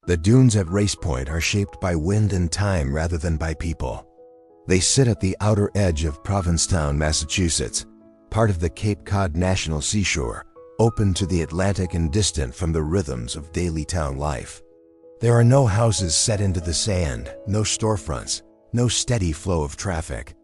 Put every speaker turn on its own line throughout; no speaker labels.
The dunes at Race Point are shaped by wind and time rather than by people. They sit at the outer edge of Provincetown, Massachusetts, part of the Cape Cod National Seashore, open to the Atlantic and distant from the rhythms of daily town life. There are no houses set into the sand, no storefronts, no steady flow of traffic.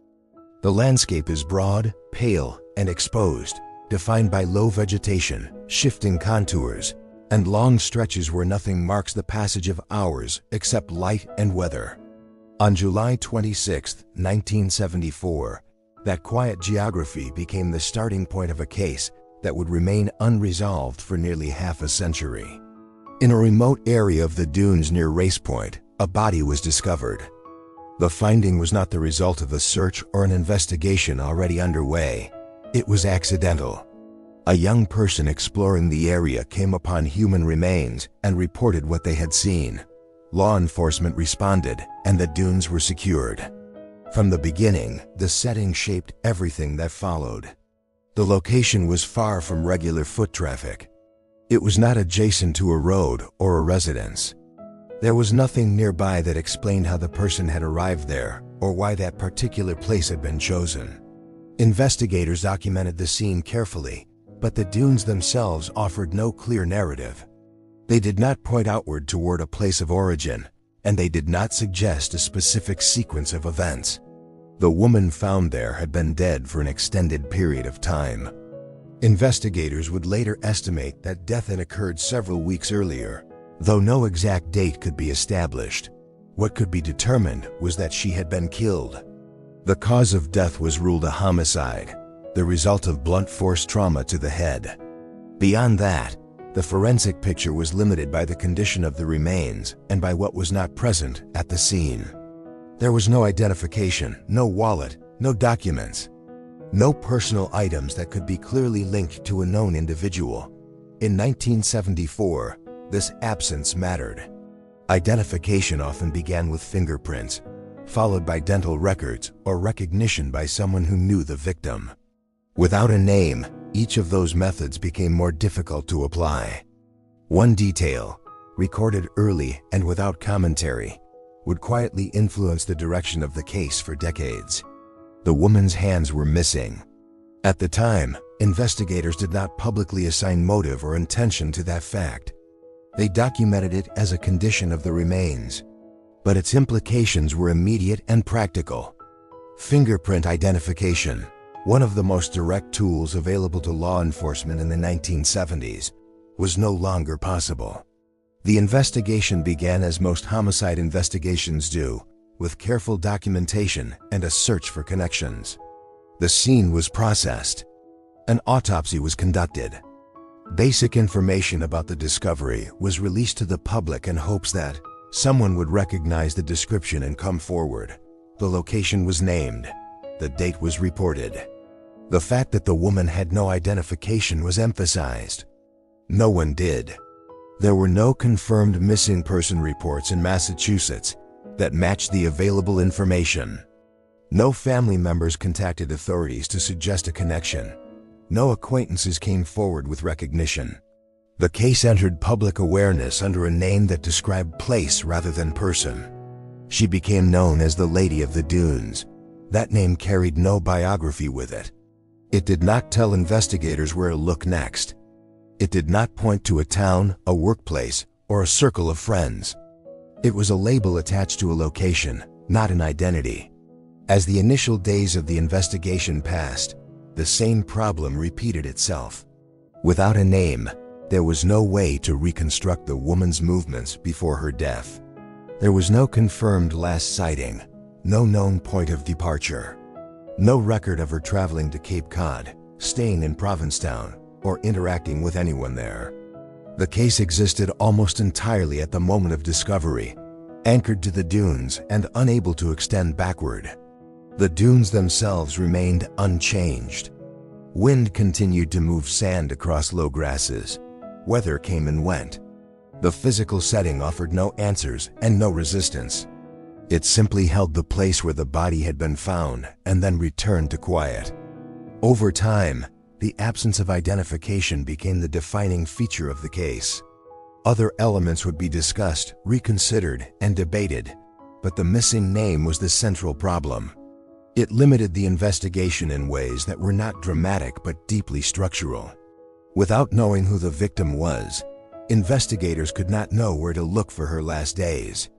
The landscape is broad, pale, and exposed, defined by low vegetation, shifting contours, and long stretches where nothing marks the passage of hours except light and weather. On July 26, 1974, that quiet geography became the starting point of a case that would remain unresolved for nearly half a century. In a remote area of the dunes near Race Point, a body was discovered. The finding was not the result of a search or an investigation already underway. It was accidental. A young person exploring the area came upon human remains and reported what they had seen. Law enforcement responded, and the dunes were secured. From the beginning, the setting shaped everything that followed. The location was far from regular foot traffic. It was not adjacent to a road or a residence. There was nothing nearby that explained how the person had arrived there or why that particular place had been chosen. Investigators documented the scene carefully, but the dunes themselves offered no clear narrative. They did not point outward toward a place of origin, and they did not suggest a specific sequence of events. The woman found there had been dead for an extended period of time. Investigators would later estimate that death had occurred several weeks earlier, though no exact date could be established. What could be determined was that she had been killed. The cause of death was ruled a homicide, the result of blunt force trauma to the head. Beyond that, the forensic picture was limited by the condition of the remains and by what was not present at the scene. There was no identification, no wallet, no documents, no personal items that could be clearly linked to a known individual. In 1974, this absence mattered. Identification often began with fingerprints, followed by dental records or recognition by someone who knew the victim. Without a name, each of those methods became more difficult to apply. One detail, recorded early and without commentary, would quietly influence the direction of the case for decades. The woman's hands were missing. At the time, investigators did not publicly assign motive or intention to that fact. They documented it as a condition of the remains, but its implications were immediate and practical. Fingerprint identification, one of the most direct tools available to law enforcement in the 1970s, was no longer possible. The investigation began as most homicide investigations do, with careful documentation and a search for connections. The scene was processed. An autopsy was conducted. Basic information about the discovery was released to the public in hopes that someone would recognize the description and come forward. The location was named. The date was reported. The fact that the woman had no identification was emphasized. No one did. There were no confirmed missing person reports in Massachusetts that matched the available information. No family members contacted authorities to suggest a connection. No acquaintances came forward with recognition. The case entered public awareness under a name that described place rather than person. She became known as the Lady of the Dunes. That name carried no biography with it. It did not tell investigators where to look next. It did not point to a town, a workplace, or a circle of friends. It was a label attached to a location, not an identity. As the initial days of the investigation passed, the same problem repeated itself. Without a name, there was no way to reconstruct the woman's movements before her death. There was no confirmed last sighting, no known point of departure, no record of her traveling to Cape Cod, staying in Provincetown, or interacting with anyone there. The case existed almost entirely at the moment of discovery, anchored to the dunes and unable to extend backward. The dunes themselves remained unchanged. Wind continued to move sand across low grasses. Weather came and went. The physical setting offered no answers and no resistance. It simply held the place where the body had been found and then returned to quiet. Over time, the absence of identification became the defining feature of the case. Other elements would be discussed, reconsidered, and debated, but the missing name was the central problem. It limited the investigation in ways that were not dramatic but deeply structural. Without knowing who the victim was, investigators could not know where to look for her last days.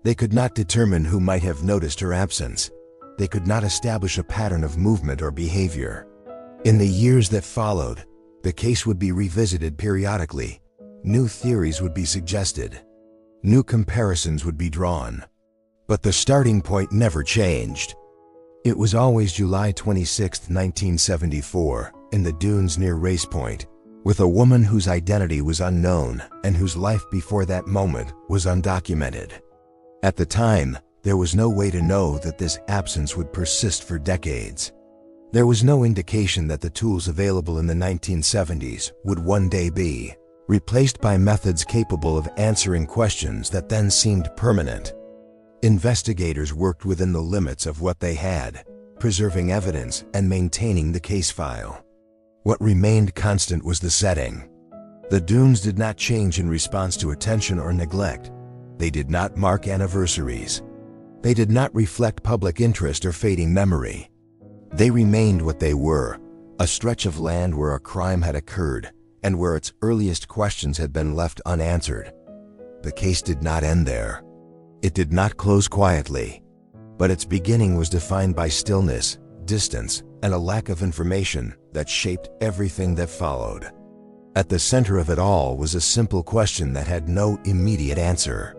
They could not determine who might have noticed her absence. They could not establish a pattern of movement or behavior. In the years that followed, the case would be revisited periodically. New theories would be suggested. New comparisons would be drawn. But the starting point never changed. It was always July 26, 1974, in the dunes near Race Point, with a woman whose identity was unknown and whose life before that moment was undocumented. At the time, there was no way to know that this absence would persist for decades. There was no indication that the tools available in the 1970s would one day be replaced by methods capable of answering questions that then seemed permanent. Investigators worked within the limits of what they had, preserving evidence and maintaining the case file. What remained constant was the setting. The dunes did not change in response to attention or neglect. They did not mark anniversaries. They did not reflect public interest or fading memory. They remained what they were, a stretch of land where a crime had occurred and where its earliest questions had been left unanswered. The case did not end there. It did not close quietly, but its beginning was defined by stillness, distance, and a lack of information that shaped everything that followed. At the center of it all was a simple question that had no immediate answer.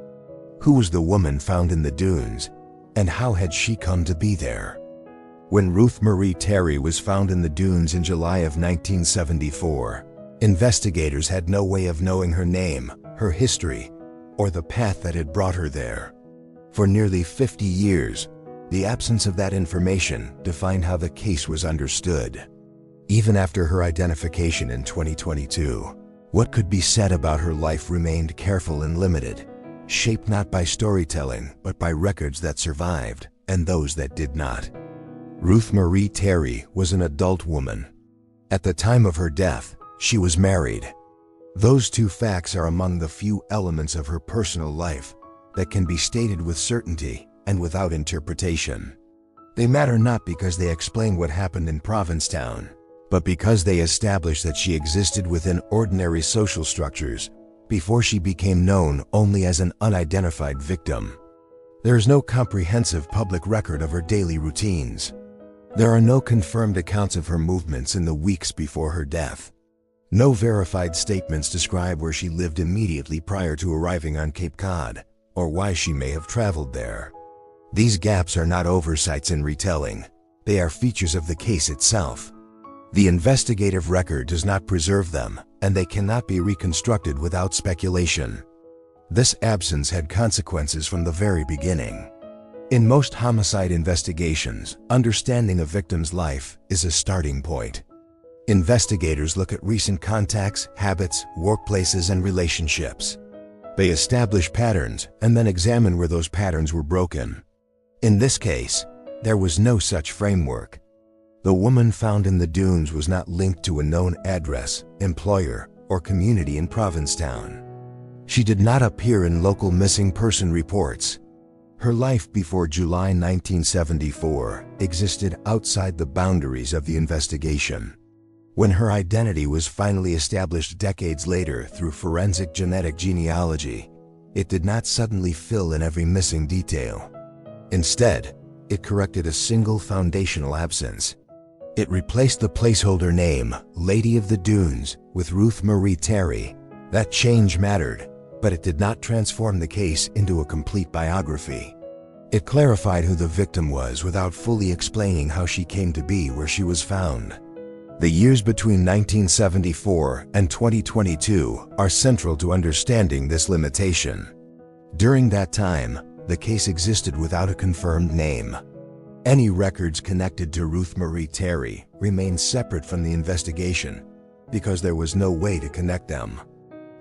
Who was the woman found in the dunes, and how had she come to be there? When Ruth Marie Terry was found in the dunes in July of 1974, investigators had no way of knowing her name, her history, or the path that had brought her there. For nearly 50 years, the absence of that information defined how the case was understood. Even after her identification in 2022, what could be said about her life remained careful and limited, shaped not by storytelling but by records that survived and those that did not. Ruth Marie Terry was an adult woman. At the time of her death, she was married. Those two facts are among the few elements of her personal life that can be stated with certainty and without interpretation. They matter not because they explain what happened in Provincetown, but because they establish that she existed within ordinary social structures before she became known only as an unidentified victim. There is no comprehensive public record of her daily routines. There are no confirmed accounts of her movements in the weeks before her death. No verified statements describe where she lived immediately prior to arriving on Cape Cod, or why she may have traveled there. These gaps are not oversights in retelling. They are features of the case itself. The investigative record does not preserve them, and they cannot be reconstructed without speculation. This absence had consequences from the very beginning. In most homicide investigations, understanding a victim's life is a starting point. Investigators look at recent contacts, habits, workplaces, and relationships. They establish patterns and then examine where those patterns were broken. In this case, there was no such framework. The woman found in the dunes was not linked to a known address, employer, or community in Provincetown. She did not appear in local missing person reports. Her life before July 1974 existed outside the boundaries of the investigation. When her identity was finally established decades later through forensic genetic genealogy, it did not suddenly fill in every missing detail. Instead, it corrected a single foundational absence. It replaced the placeholder name, Lady of the Dunes, with Ruth Marie Terry. That change mattered, but it did not transform the case into a complete biography. It clarified who the victim was without fully explaining how she came to be where she was found. The years between 1974 and 2022 are central to understanding this limitation. During that time, the case existed without a confirmed name. Any records connected to Ruth Marie Terry remained separate from the investigation because there was no way to connect them.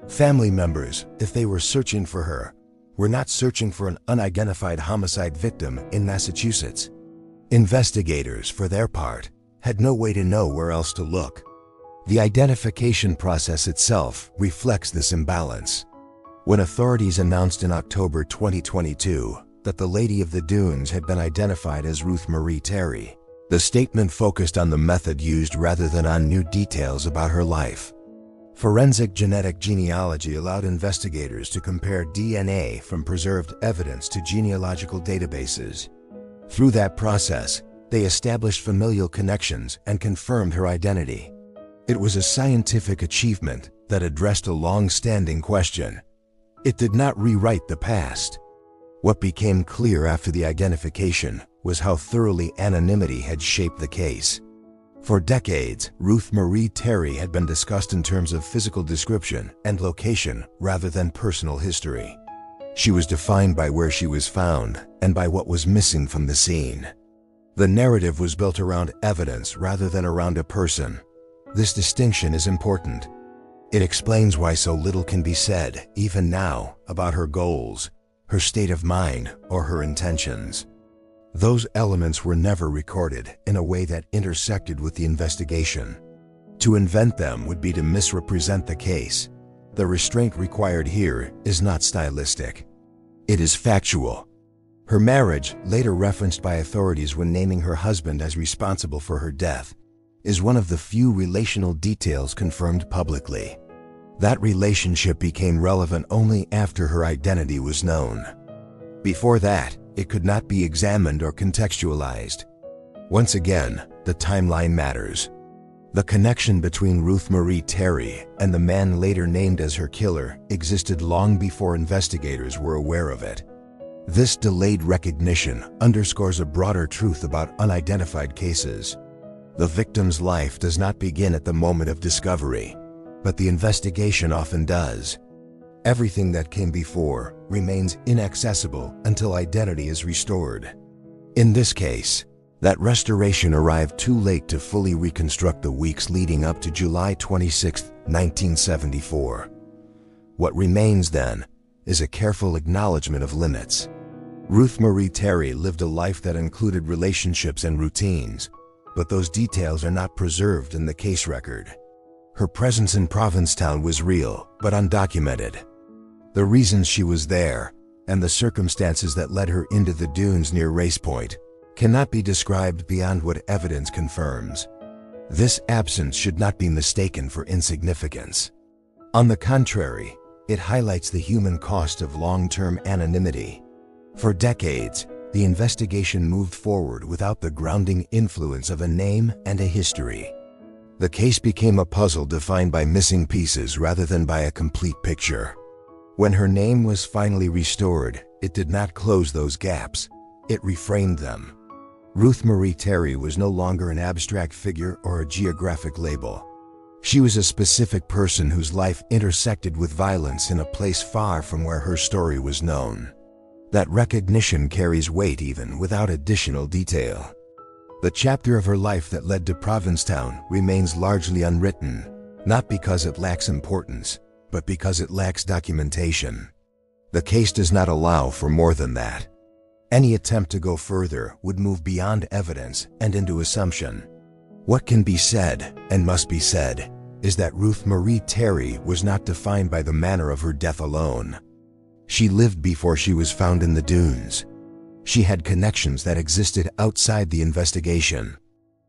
Family members, if they were searching for her, were not searching for an unidentified homicide victim in Massachusetts. Investigators, for their part, had no way to know where else to look. The identification process itself reflects this imbalance. When authorities announced in October 2022 that the Lady of the Dunes had been identified as Ruth Marie Terry, the statement focused on the method used rather than on new details about her life. Forensic genetic genealogy allowed investigators to compare DNA from preserved evidence to genealogical databases. Through that process, they established familial connections and confirmed her identity. It was a scientific achievement that addressed a long-standing question. It did not rewrite the past. What became clear after the identification was how thoroughly anonymity had shaped the case. For decades, Ruth Marie Terry had been discussed in terms of physical description and location rather than personal history. She was defined by where she was found and by what was missing from the scene. The narrative was built around evidence rather than around a person. This distinction is important. It explains why so little can be said, even now, about her goals, her state of mind, or her intentions. Those elements were never recorded in a way that intersected with the investigation. To invent them would be to misrepresent the case. The restraint required here is not stylistic. It is factual. Her marriage, later referenced by authorities when naming her husband as responsible for her death, is one of the few relational details confirmed publicly. That relationship became relevant only after her identity was known. Before that, it could not be examined or contextualized. Once again, the timeline matters. The connection between Ruth Marie Terry and the man later named as her killer existed long before investigators were aware of it. This delayed recognition underscores a broader truth about unidentified cases. The victim's life does not begin at the moment of discovery, but the investigation often does. Everything that came before remains inaccessible until identity is restored. In this case, that restoration arrived too late to fully reconstruct the weeks leading up to July 26, 1974. What remains then is a careful acknowledgement of limits. Ruth Marie Terry lived a life that included relationships and routines, but those details are not preserved in the case record. Her presence in Provincetown was real, but undocumented. The reasons she was there, and the circumstances that led her into the dunes near Race Point, cannot be described beyond what evidence confirms. This absence should not be mistaken for insignificance. On the contrary, it highlights the human cost of long-term anonymity. For decades, the investigation moved forward without the grounding influence of a name and a history. The case became a puzzle defined by missing pieces rather than by a complete picture. When her name was finally restored, it did not close those gaps, it reframed them. Ruth Marie Terry was no longer an abstract figure or a geographic label. She was a specific person whose life intersected with violence in a place far from where her story was known. That recognition carries weight even without additional detail. The chapter of her life that led to Provincetown remains largely unwritten, not because it lacks importance, but because it lacks documentation. The case does not allow for more than that. Any attempt to go further would move beyond evidence and into assumption. What can be said, and must be said, is that Ruth Marie Terry was not defined by the manner of her death alone. She lived before she was found in the dunes. She had connections that existed outside the investigation.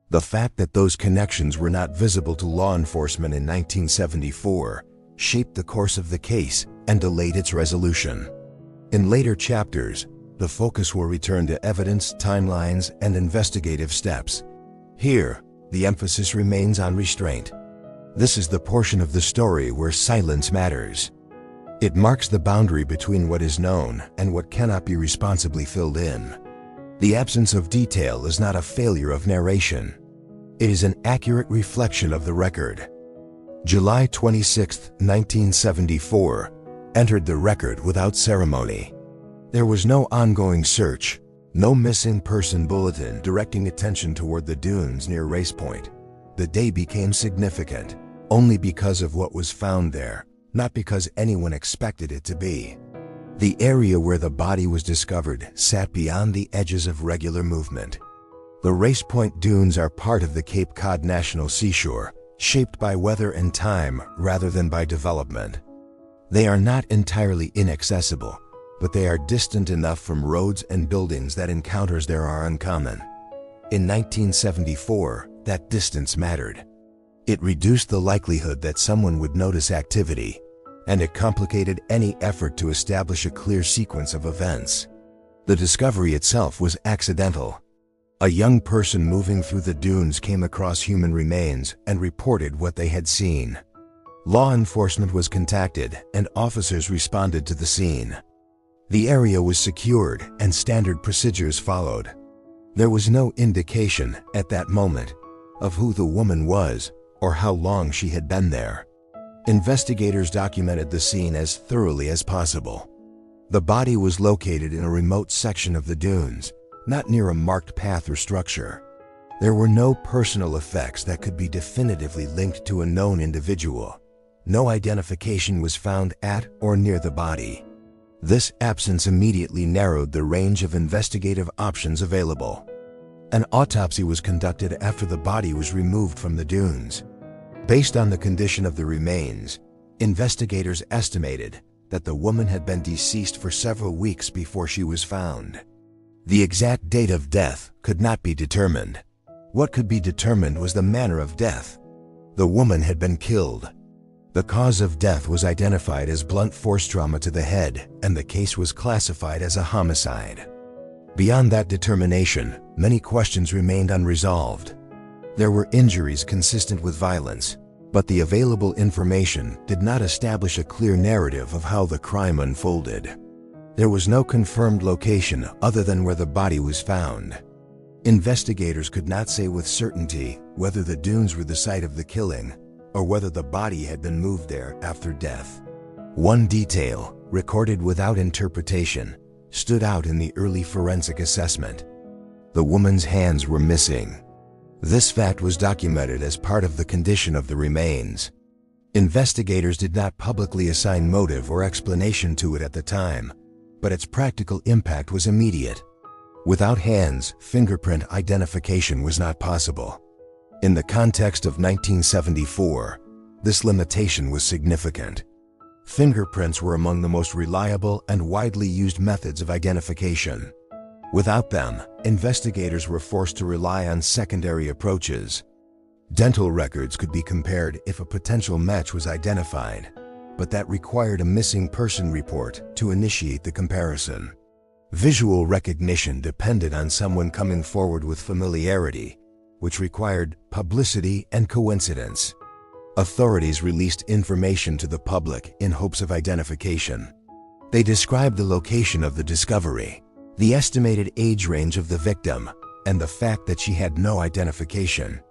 The fact that those connections were not visible to law enforcement in 1974 shaped the course of the case and delayed its resolution. In later chapters, the focus will return to evidence, timelines, and investigative steps. Here, the emphasis remains on restraint. This is the portion of the story where silence matters. It marks the boundary between what is known and what cannot be responsibly filled in. The absence of detail is not a failure of narration. It is an accurate reflection of the record. July 26, 1974, entered the record without ceremony. There was no ongoing search, no missing person bulletin directing attention toward the dunes near Race Point. The day became significant only because of what was found there, not because anyone expected it to be. The area where the body was discovered sat beyond the edges of regular movement. The Race Point dunes are part of the Cape Cod National Seashore, shaped by weather and time rather than by development. They are not entirely inaccessible, but they are distant enough from roads and buildings that encounters there are uncommon. In 1974, that distance mattered. It reduced the likelihood that someone would notice activity, and it complicated any effort to establish a clear sequence of events. The discovery itself was accidental. A young person moving through the dunes came across human remains and reported what they had seen. Law enforcement was contacted and officers responded to the scene. The area was secured and standard procedures followed. There was no indication at that moment of who the woman was or how long she had been there. Investigators documented the scene as thoroughly as possible. The body was located in a remote section of the dunes, not near a marked path or structure. There were no personal effects that could be definitively linked to a known individual. No identification was found at or near the body. This absence immediately narrowed the range of investigative options available. An autopsy was conducted after the body was removed from the dunes. Based on the condition of the remains, investigators estimated that the woman had been deceased for several weeks before she was found. The exact date of death could not be determined. What could be determined was the manner of death. The woman had been killed. The cause of death was identified as blunt force trauma to the head, and the case was classified as a homicide. Beyond that determination, many questions remained unresolved. There were injuries consistent with violence, but the available information did not establish a clear narrative of how the crime unfolded. There was no confirmed location other than where the body was found. Investigators could not say with certainty whether the dunes were the site of the killing or whether the body had been moved there after death. One detail, recorded without interpretation, stood out in the early forensic assessment. The woman's hands were missing. This fact was documented as part of the condition of the remains. Investigators did not publicly assign motive or explanation to it at the time, but its practical impact was immediate. Without hands, fingerprint identification was not possible. In the context of 1974, this limitation was significant. Fingerprints were among the most reliable and widely used methods of identification. Without them, investigators were forced to rely on secondary approaches. Dental records could be compared if a potential match was identified, but that required a missing person report to initiate the comparison. Visual recognition depended on someone coming forward with familiarity, which required publicity and coincidence. Authorities released information to the public in hopes of identification. They described the location of the discovery, the estimated age range of the victim, and the fact that she had no identification.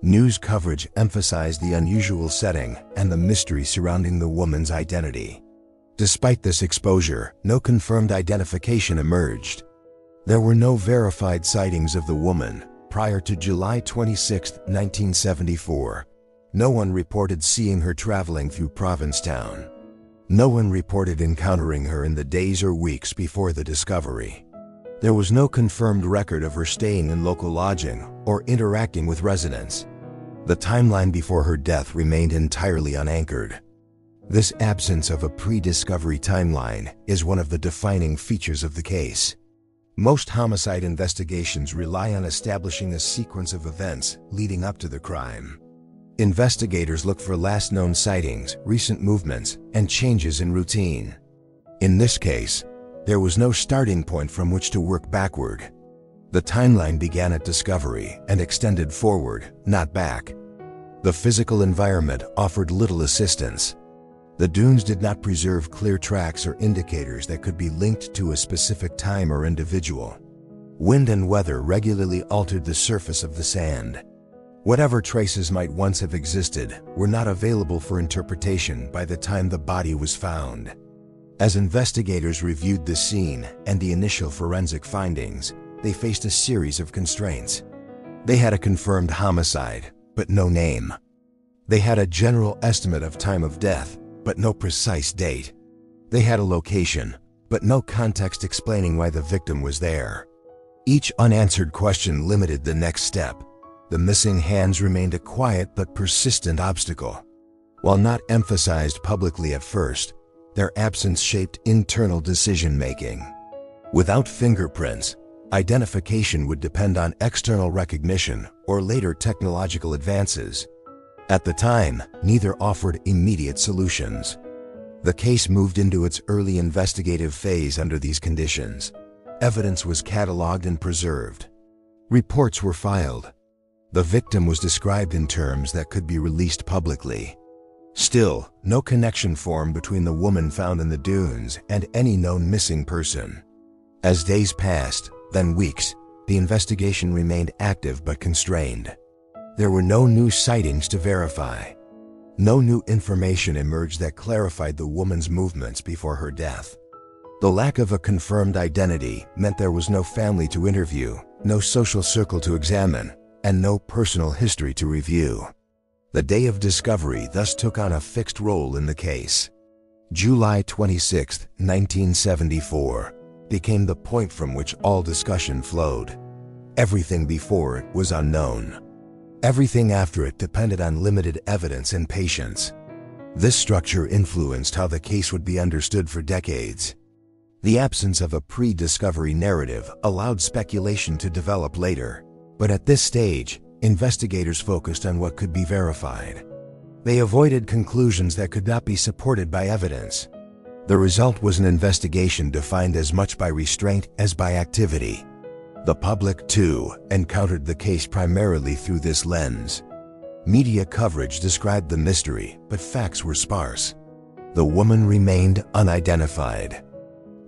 News coverage emphasized the unusual setting and the mystery surrounding the woman's identity. Despite this exposure, no confirmed identification emerged. There were no verified sightings of the woman prior to July 26, 1974. No one reported seeing her traveling through Provincetown. No one reported encountering her in the days or weeks before the discovery. There was no confirmed record of her staying in local lodging or interacting with residents. The timeline before her death remained entirely unanchored. This absence of a pre-discovery timeline is one of the defining features of the case. Most homicide investigations rely on establishing a sequence of events leading up to the crime. Investigators look for last known sightings, recent movements, and changes in routine. In this case, there was no starting point from which to work backward. The timeline began at discovery and extended forward, not back. The physical environment offered little assistance. The dunes did not preserve clear tracks or indicators that could be linked to a specific time or individual. Wind and weather regularly altered the surface of the sand. Whatever traces might once have existed were not available for interpretation by the time the body was found. As investigators reviewed the scene and the initial forensic findings, they faced a series of constraints. They had a confirmed homicide, but no name. They had a general estimate of time of death, but no precise date. They had a location, but no context explaining why the victim was there. Each unanswered question limited the next step. The missing hands remained a quiet but persistent obstacle. While not emphasized publicly at first, Their absence shaped internal decision-making. Without fingerprints, identification would depend on external recognition or later technological advances. At the time, neither offered immediate solutions. The case moved into its early investigative phase under these conditions. Evidence was cataloged and preserved. Reports were filed. The victim was described in terms that could be released publicly. Still, no connection formed between the woman found in the dunes and any known missing person. As days passed, then weeks, the investigation remained active but constrained. There were no new sightings to verify. No new information emerged that clarified the woman's movements before her death. The lack of a confirmed identity meant there was no family to interview, no social circle to examine, and no personal history to review. The day of discovery thus took on a fixed role in the case. July 26, 1974, became the point from which all discussion flowed. Everything before it was unknown. Everything after it depended on limited evidence and patience. This structure influenced how the case would be understood for decades. The absence of a pre-discovery narrative allowed speculation to develop later. But at this stage, investigators focused on what could be verified. They avoided conclusions that could not be supported by evidence. The result was an investigation defined as much by restraint as by activity. The public, too, encountered the case primarily through this lens. Media coverage described the mystery, but facts were sparse. The woman remained unidentified.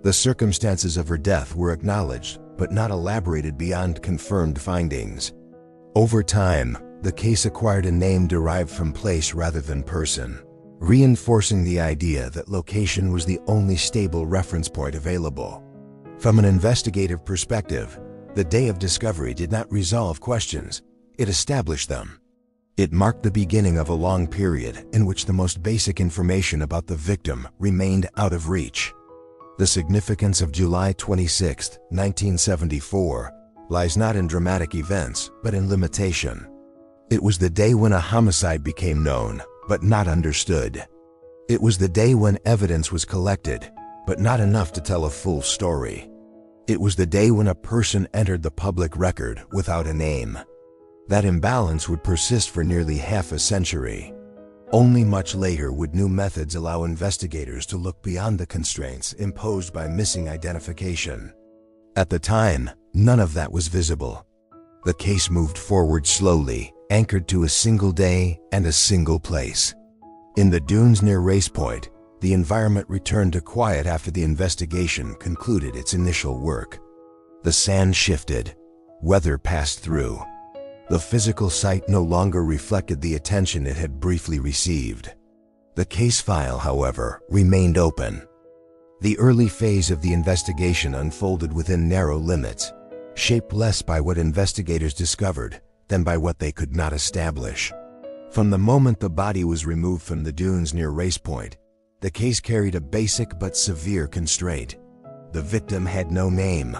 The circumstances of her death were acknowledged, but not elaborated beyond confirmed findings. Over time, the case acquired a name derived from place rather than person, reinforcing the idea that location was the only stable reference point available. From an investigative perspective, the day of discovery did not resolve questions, it established them. It marked the beginning of a long period in which the most basic information about the victim remained out of reach. The significance of July 26, 1974, lies not in dramatic events, but in limitation. It was the day when a homicide became known, but not understood. It was the day when evidence was collected, but not enough to tell a full story. It was the day when a person entered the public record without a name. That imbalance would persist for nearly half a century. Only much later would new methods allow investigators to look beyond the constraints imposed by missing identification. At the time, none of that was visible. The case moved forward slowly, anchored to a single day and a single place. In the dunes near Race Point, the environment returned to quiet after the investigation concluded its initial work. The sand shifted. Weather passed through. The physical site no longer reflected the attention it had briefly received. The case file, however, remained open. The early phase of the investigation unfolded within narrow limits, shaped less by what investigators discovered than by what they could not establish. From the moment the body was removed from the dunes near Race Point, the case carried a basic but severe constraint. The victim had no name.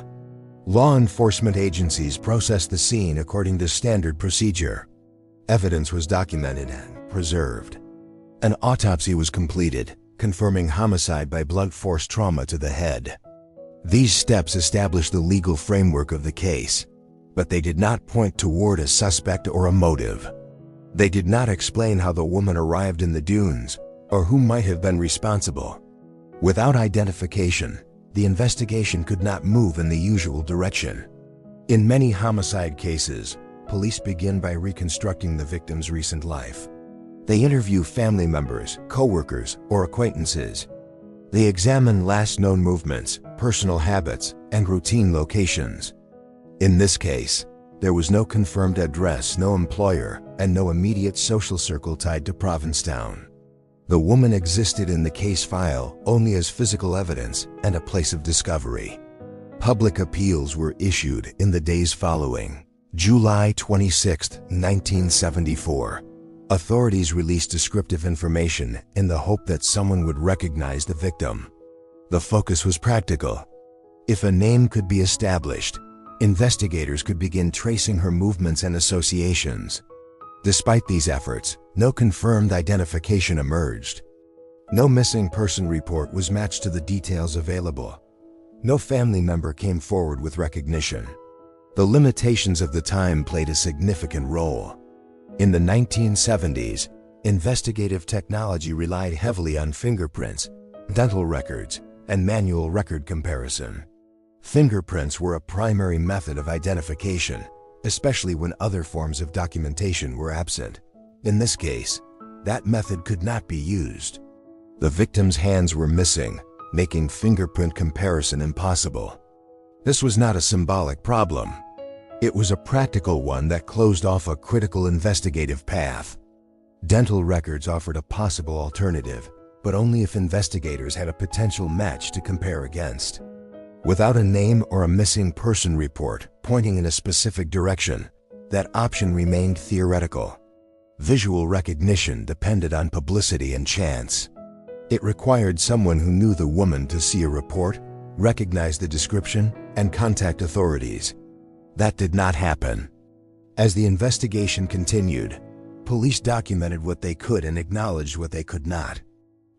Law enforcement agencies processed the scene according to standard procedure. Evidence was documented and preserved. An autopsy was completed, confirming homicide by blunt force trauma to the head. These steps established the legal framework of the case, but they did not point toward a suspect or a motive. They did not explain how the woman arrived in the dunes or who might have been responsible. Without identification, the investigation could not move in the usual direction. In many homicide cases, police begin by reconstructing the victim's recent life. They interview family members, co-workers, or acquaintances. They examine last known movements, personal habits, and routine locations. In this case, there was no confirmed address, no employer, and no immediate social circle tied to Provincetown. The woman existed in the case file only as physical evidence and a place of discovery. Public appeals were issued in the days following. July 26, 1974. Authorities released descriptive information in the hope that someone would recognize the victim. The focus was practical. If a name could be established, investigators could begin tracing her movements and associations. Despite these efforts, no confirmed identification emerged. No missing person report was matched to the details available. No family member came forward with recognition. The limitations of the time played a significant role. In the 1970s, investigative technology relied heavily on fingerprints, dental records, and manual record comparison. Fingerprints were a primary method of identification, especially when other forms of documentation were absent. In this case, that method could not be used. The victim's hands were missing, making fingerprint comparison impossible. This was not a symbolic problem. It was a practical one that closed off a critical investigative path. Dental records offered a possible alternative, but only if investigators had a potential match to compare against. Without a name or a missing person report pointing in a specific direction, that option remained theoretical. Visual recognition depended on publicity and chance. It required someone who knew the woman to see a report, recognize the description, and contact authorities. That did not happen. As the investigation continued, police documented what they could and acknowledged what they could not.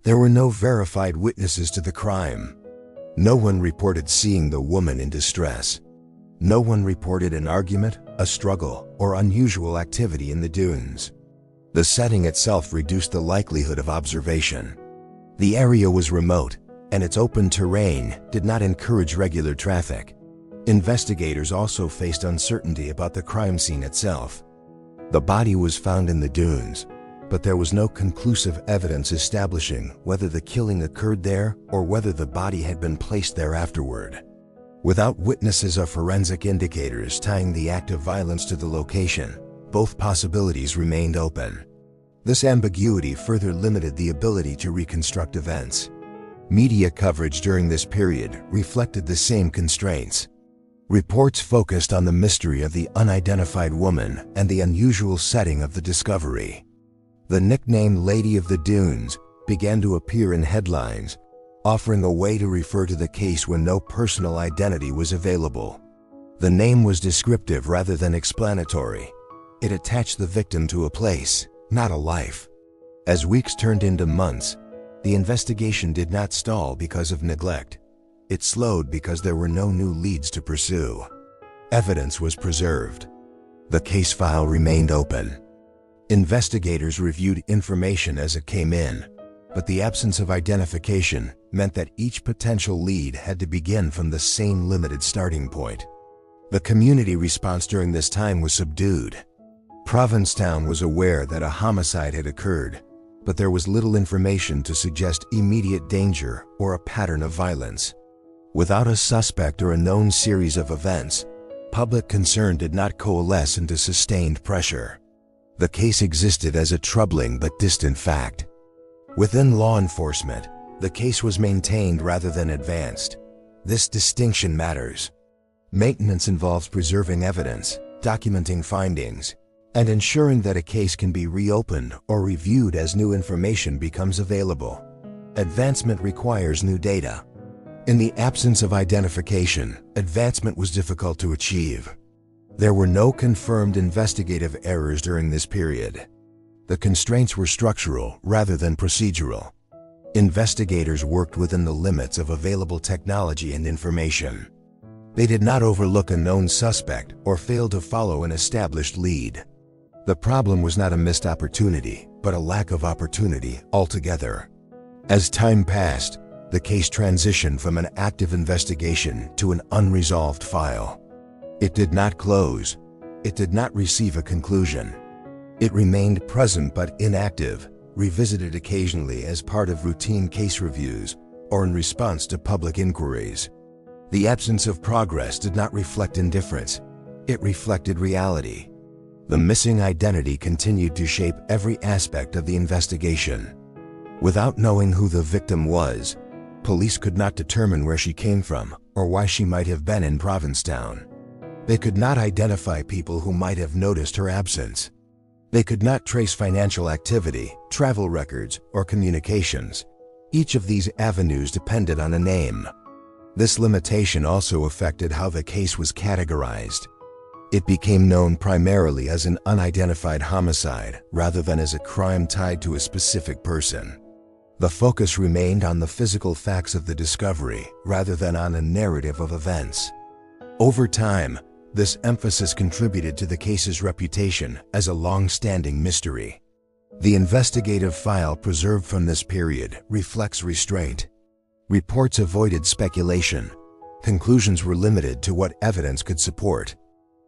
There were no verified witnesses to the crime. No one reported seeing the woman in distress. No one reported an argument, a struggle, or unusual activity in the dunes. The setting itself reduced the likelihood of observation. The area was remote, and its open terrain did not encourage regular traffic. Investigators also faced uncertainty about the crime scene itself. The body was found in the dunes, but there was no conclusive evidence establishing whether the killing occurred there or whether the body had been placed there afterward. Without witnesses or forensic indicators tying the act of violence to the location, both possibilities remained open. This ambiguity further limited the ability to reconstruct events. Media coverage during this period reflected the same constraints. Reports focused on the mystery of the unidentified woman and the unusual setting of the discovery. The nickname Lady of the Dunes began to appear in headlines, offering a way to refer to the case when no personal identity was available. The name was descriptive rather than explanatory. It attached the victim to a place, not a life. As weeks turned into months, the investigation did not stall because of neglect. It slowed because there were no new leads to pursue. Evidence was preserved. The case file remained open. Investigators reviewed information as it came in, but the absence of identification meant that each potential lead had to begin from the same limited starting point. The community response during this time was subdued. Provincetown was aware that a homicide had occurred, but there was little information to suggest immediate danger or a pattern of violence. Without a suspect or a known series of events, public concern did not coalesce into sustained pressure. The case existed as a troubling but distant fact. Within law enforcement, the case was maintained rather than advanced. This distinction matters. Maintenance involves preserving evidence, documenting findings, and ensuring that a case can be reopened or reviewed as new information becomes available. Advancement requires new data. In the absence of identification, advancement was difficult to achieve. There were no confirmed investigative errors during this period. The constraints were structural rather than procedural. Investigators worked within the limits of available technology and information. They did not overlook a known suspect or fail to follow an established lead. The problem was not a missed opportunity, but a lack of opportunity altogether. As time passed, the case transitioned from an active investigation to an unresolved file. It did not close. It did not receive a conclusion. It remained present but inactive, revisited occasionally as part of routine case reviews or in response to public inquiries. The absence of progress did not reflect indifference. It reflected reality. The missing identity continued to shape every aspect of the investigation. Without knowing who the victim was, police could not determine where she came from or why she might have been in Provincetown. They could not identify people who might have noticed her absence. They could not trace financial activity, travel records, or communications. Each of these avenues depended on a name. This limitation also affected how the case was categorized. It became known primarily as an unidentified homicide rather than as a crime tied to a specific person. The focus remained on the physical facts of the discovery rather than on a narrative of events. Over time, this emphasis contributed to the case's reputation as a long-standing mystery. The investigative file preserved from this period reflects restraint. Reports avoided speculation. Conclusions were limited to what evidence could support.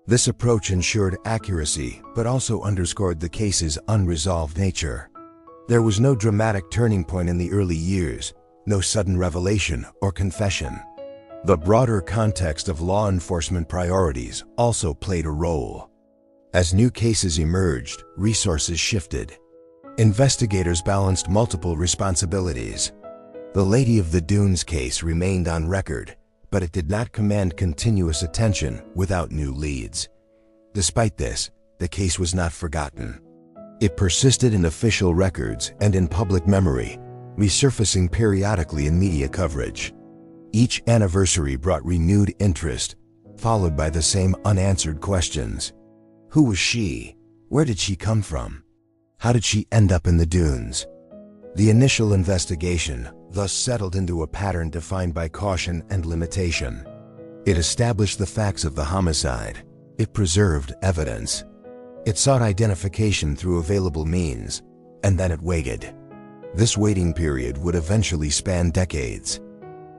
This approach ensured accuracy but also underscored the case's unresolved nature. There was no dramatic turning point in the early years, no sudden revelation or confession. The broader context of law enforcement priorities also played a role. As new cases emerged, resources shifted. Investigators balanced multiple responsibilities. The Lady of the Dunes case remained on record, but it did not command continuous attention without new leads. Despite this, the case was not forgotten. It persisted in official records and in public memory, resurfacing periodically in media coverage. Each anniversary brought renewed interest, followed by the same unanswered questions. Who was she? Where did she come from? How did she end up in the dunes? The initial investigation thus settled into a pattern defined by caution and limitation. It established the facts of the homicide. It preserved evidence. It sought identification through available means, and then it waited. This waiting period would eventually span decades.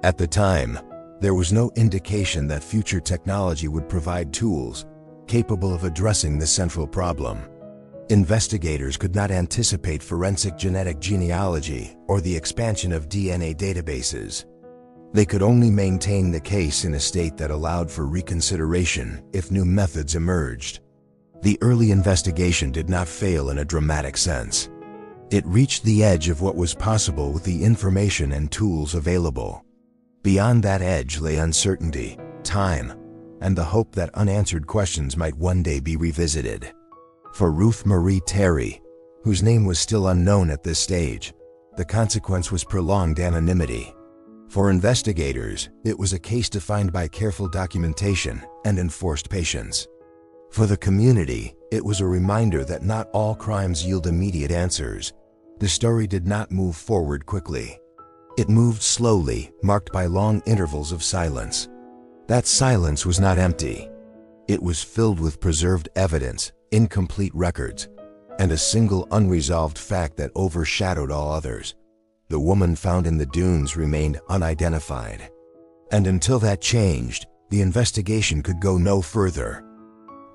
At the time, there was no indication that future technology would provide tools capable of addressing the central problem. Investigators could not anticipate forensic genetic genealogy or the expansion of DNA databases. They could only maintain the case in a state that allowed for reconsideration if new methods emerged. The early investigation did not fail in a dramatic sense. It reached the edge of what was possible with the information and tools available. Beyond that edge lay uncertainty, time, and the hope that unanswered questions might one day be revisited. For Ruth Marie Terry, whose name was still unknown at this stage, the consequence was prolonged anonymity. For investigators, it was a case defined by careful documentation and enforced patience. For the community, it was a reminder that not all crimes yield immediate answers. The story did not move forward quickly. It moved slowly, marked by long intervals of silence. That silence was not empty. It was filled with preserved evidence, incomplete records, and a single unresolved fact that overshadowed all others. The woman found in the dunes remained unidentified. And until that changed, the investigation could go no further.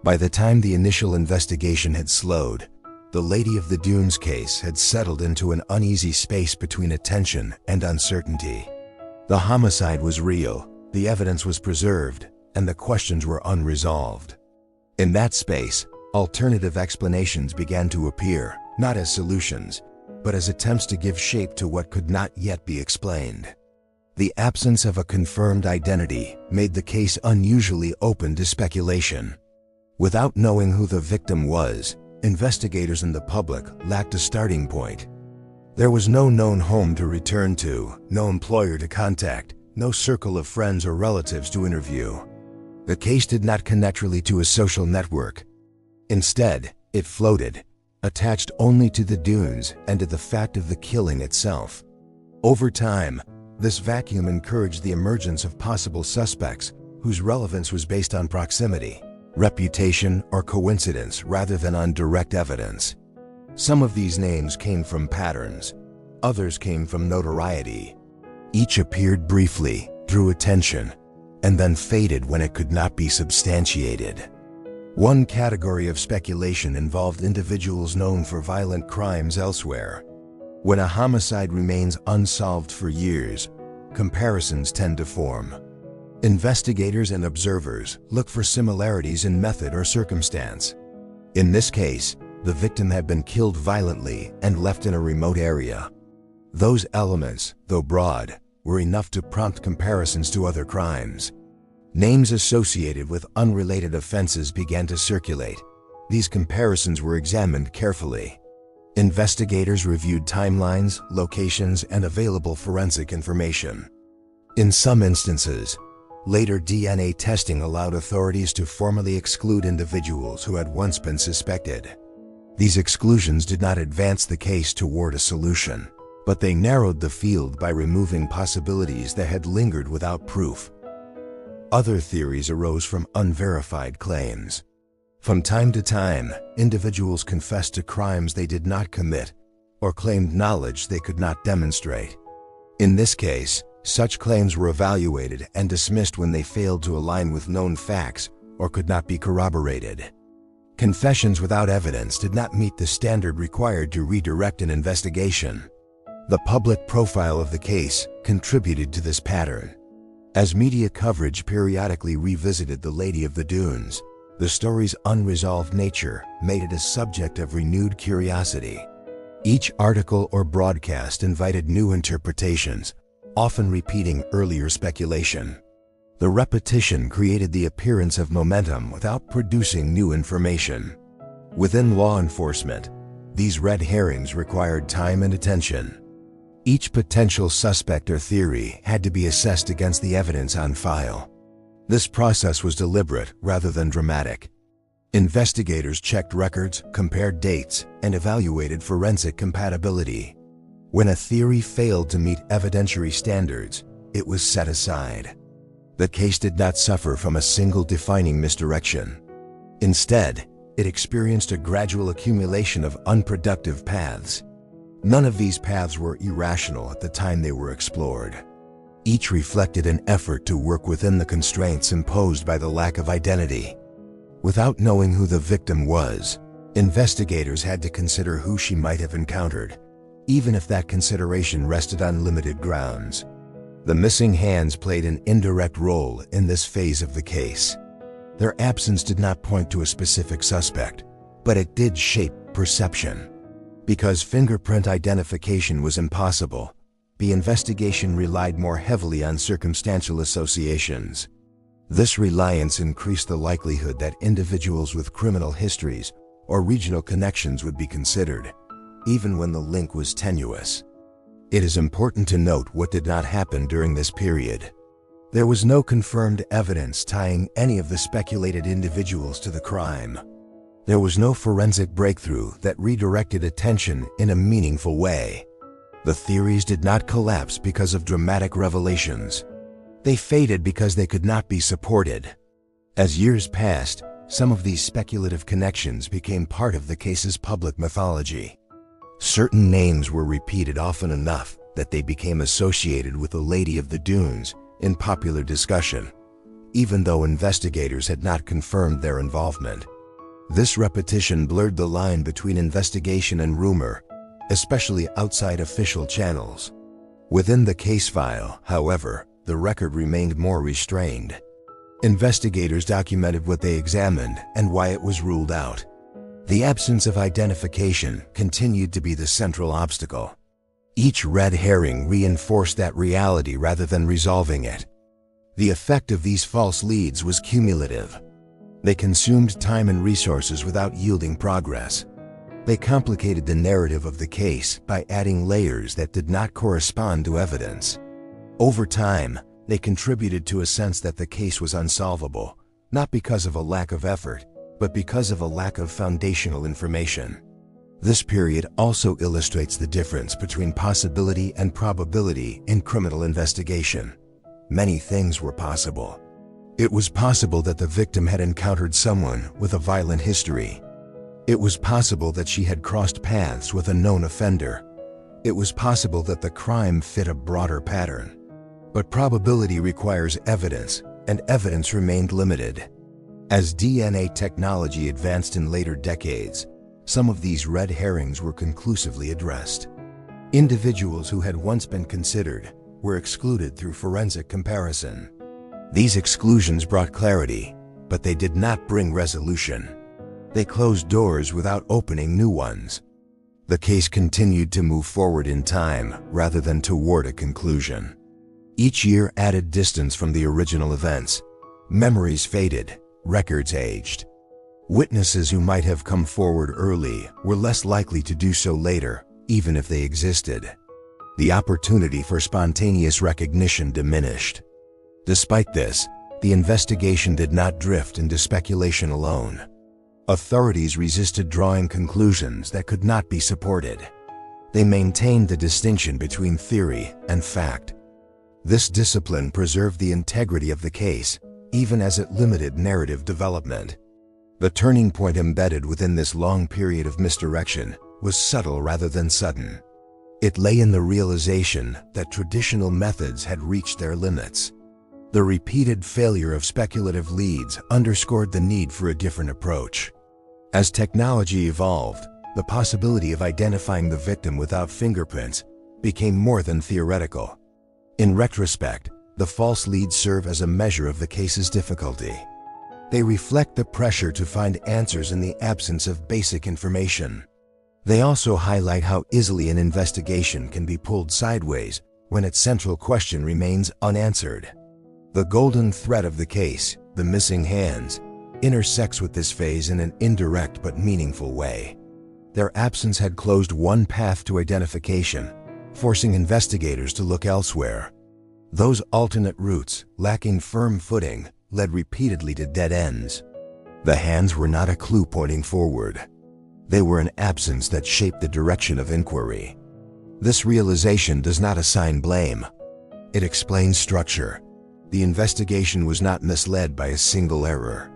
By the time the initial investigation had slowed, the Lady of the Dunes case had settled into an uneasy space between attention and uncertainty. The homicide was real, the evidence was preserved, and the questions were unresolved. In that space, alternative explanations began to appear, not as solutions, but as attempts to give shape to what could not yet be explained. The absence of a confirmed identity made the case unusually open to speculation. Without knowing who the victim was, investigators and the public lacked a starting point. There was no known home to return to, no employer to contact, no circle of friends or relatives to interview. The case did not connect really to a social network. Instead, it floated, attached only to the dunes and to the fact of the killing itself. Over time, this vacuum encouraged the emergence of possible suspects whose relevance was based on proximity, reputation, or coincidence rather than on direct evidence. Some of these names came from patterns, others came from notoriety. Each appeared briefly, drew attention, and then faded when it could not be substantiated. One category of speculation involved individuals known for violent crimes elsewhere. When a homicide remains unsolved for years, comparisons tend to form. Investigators and observers look for similarities in method or circumstance. In this case, the victim had been killed violently and left in a remote area. Those elements, though broad, were enough to prompt comparisons to other crimes. Names associated with unrelated offenses began to circulate. These comparisons were examined carefully. Investigators reviewed timelines, locations, and available forensic information. In some instances, later DNA testing allowed authorities to formally exclude individuals who had once been suspected. These exclusions did not advance the case toward a solution. but they narrowed the field by removing possibilities that had lingered without proof. Other theories arose from unverified claims. From time to time, individuals confessed to crimes they did not commit or claimed knowledge they could not demonstrate. In this case, such claims were evaluated and dismissed when they failed to align with known facts or could not be corroborated. Confessions without evidence did not meet the standard required to redirect an investigation. The public profile of the case contributed to this pattern. As media coverage periodically revisited the Lady of the Dunes, the story's unresolved nature made it a subject of renewed curiosity. Each article or broadcast invited new interpretations, often repeating earlier speculation. The repetition created the appearance of momentum without producing new information. Within law enforcement, these red herrings required time and attention. Each potential suspect or theory had to be assessed against the evidence on file. This process was deliberate rather than dramatic. Investigators checked records, compared dates, and evaluated forensic compatibility. When a theory failed to meet evidentiary standards, it was set aside. The case did not suffer from a single defining misdirection. Instead, it experienced a gradual accumulation of unproductive paths. None of these paths were irrational at the time they were explored. Each reflected an effort to work within the constraints imposed by the lack of identity. Without knowing who the victim was, investigators had to consider who she might have encountered, even if that consideration rested on limited grounds. The missing hands played an indirect role in this phase of the case. Their absence did not point to a specific suspect, but it did shape perception. Because fingerprint identification was impossible, the investigation relied more heavily on circumstantial associations. This reliance increased the likelihood that individuals with criminal histories or regional connections would be considered, even when the link was tenuous. It is important to note what did not happen during this period. There was no confirmed evidence tying any of the speculated individuals to the crime. There was no forensic breakthrough that redirected attention in a meaningful way. The theories did not collapse because of dramatic revelations. They faded because they could not be supported. As years passed, some of these speculative connections became part of the case's public mythology. Certain names were repeated often enough that they became associated with the Lady of the Dunes in popular discussion, even though investigators had not confirmed their involvement. This repetition blurred the line between investigation and rumor, especially outside official channels. Within the case file, however, the record remained more restrained. Investigators documented what they examined and why it was ruled out. The absence of identification continued to be the central obstacle. Each red herring reinforced that reality rather than resolving it. The effect of these false leads was cumulative. They consumed time and resources without yielding progress. They complicated the narrative of the case by adding layers that did not correspond to evidence. Over time, they contributed to a sense that the case was unsolvable, not because of a lack of effort, but because of a lack of foundational information. This period also illustrates the difference between possibility and probability in criminal investigation. Many things were possible. It was possible that the victim had encountered someone with a violent history. It was possible that she had crossed paths with a known offender. It was possible that the crime fit a broader pattern. But probability requires evidence, and evidence remained limited. As DNA technology advanced in later decades, some of these red herrings were conclusively addressed. Individuals who had once been considered were excluded through forensic comparison. These exclusions brought clarity, but they did not bring resolution. They closed doors without opening new ones. The case continued to move forward in time rather than toward a conclusion. Each year added distance from the original events. Memories faded. Records aged. Witnesses who might have come forward early were less likely to do so later, even if they existed. The opportunity for spontaneous recognition diminished. Despite this, the investigation did not drift into speculation alone. Authorities resisted drawing conclusions that could not be supported. They maintained the distinction between theory and fact. This discipline preserved the integrity of the case, even as it limited narrative development. The turning point embedded within this long period of misdirection was subtle rather than sudden. It lay in the realization that traditional methods had reached their limits. The repeated failure of speculative leads underscored the need for a different approach. As technology evolved, the possibility of identifying the victim without fingerprints became more than theoretical. In retrospect, the false leads serve as a measure of the case's difficulty. They reflect the pressure to find answers in the absence of basic information. They also highlight how easily an investigation can be pulled sideways when its central question remains unanswered. The golden thread of the case, the missing hands, intersects with this phase in an indirect but meaningful way. Their absence had closed one path to identification, forcing investigators to look elsewhere. Those alternate routes, lacking firm footing, led repeatedly to dead ends. The hands were not a clue pointing forward. They were an absence that shaped the direction of inquiry. This realization does not assign blame. It explains structure. The investigation was not misled by a single error.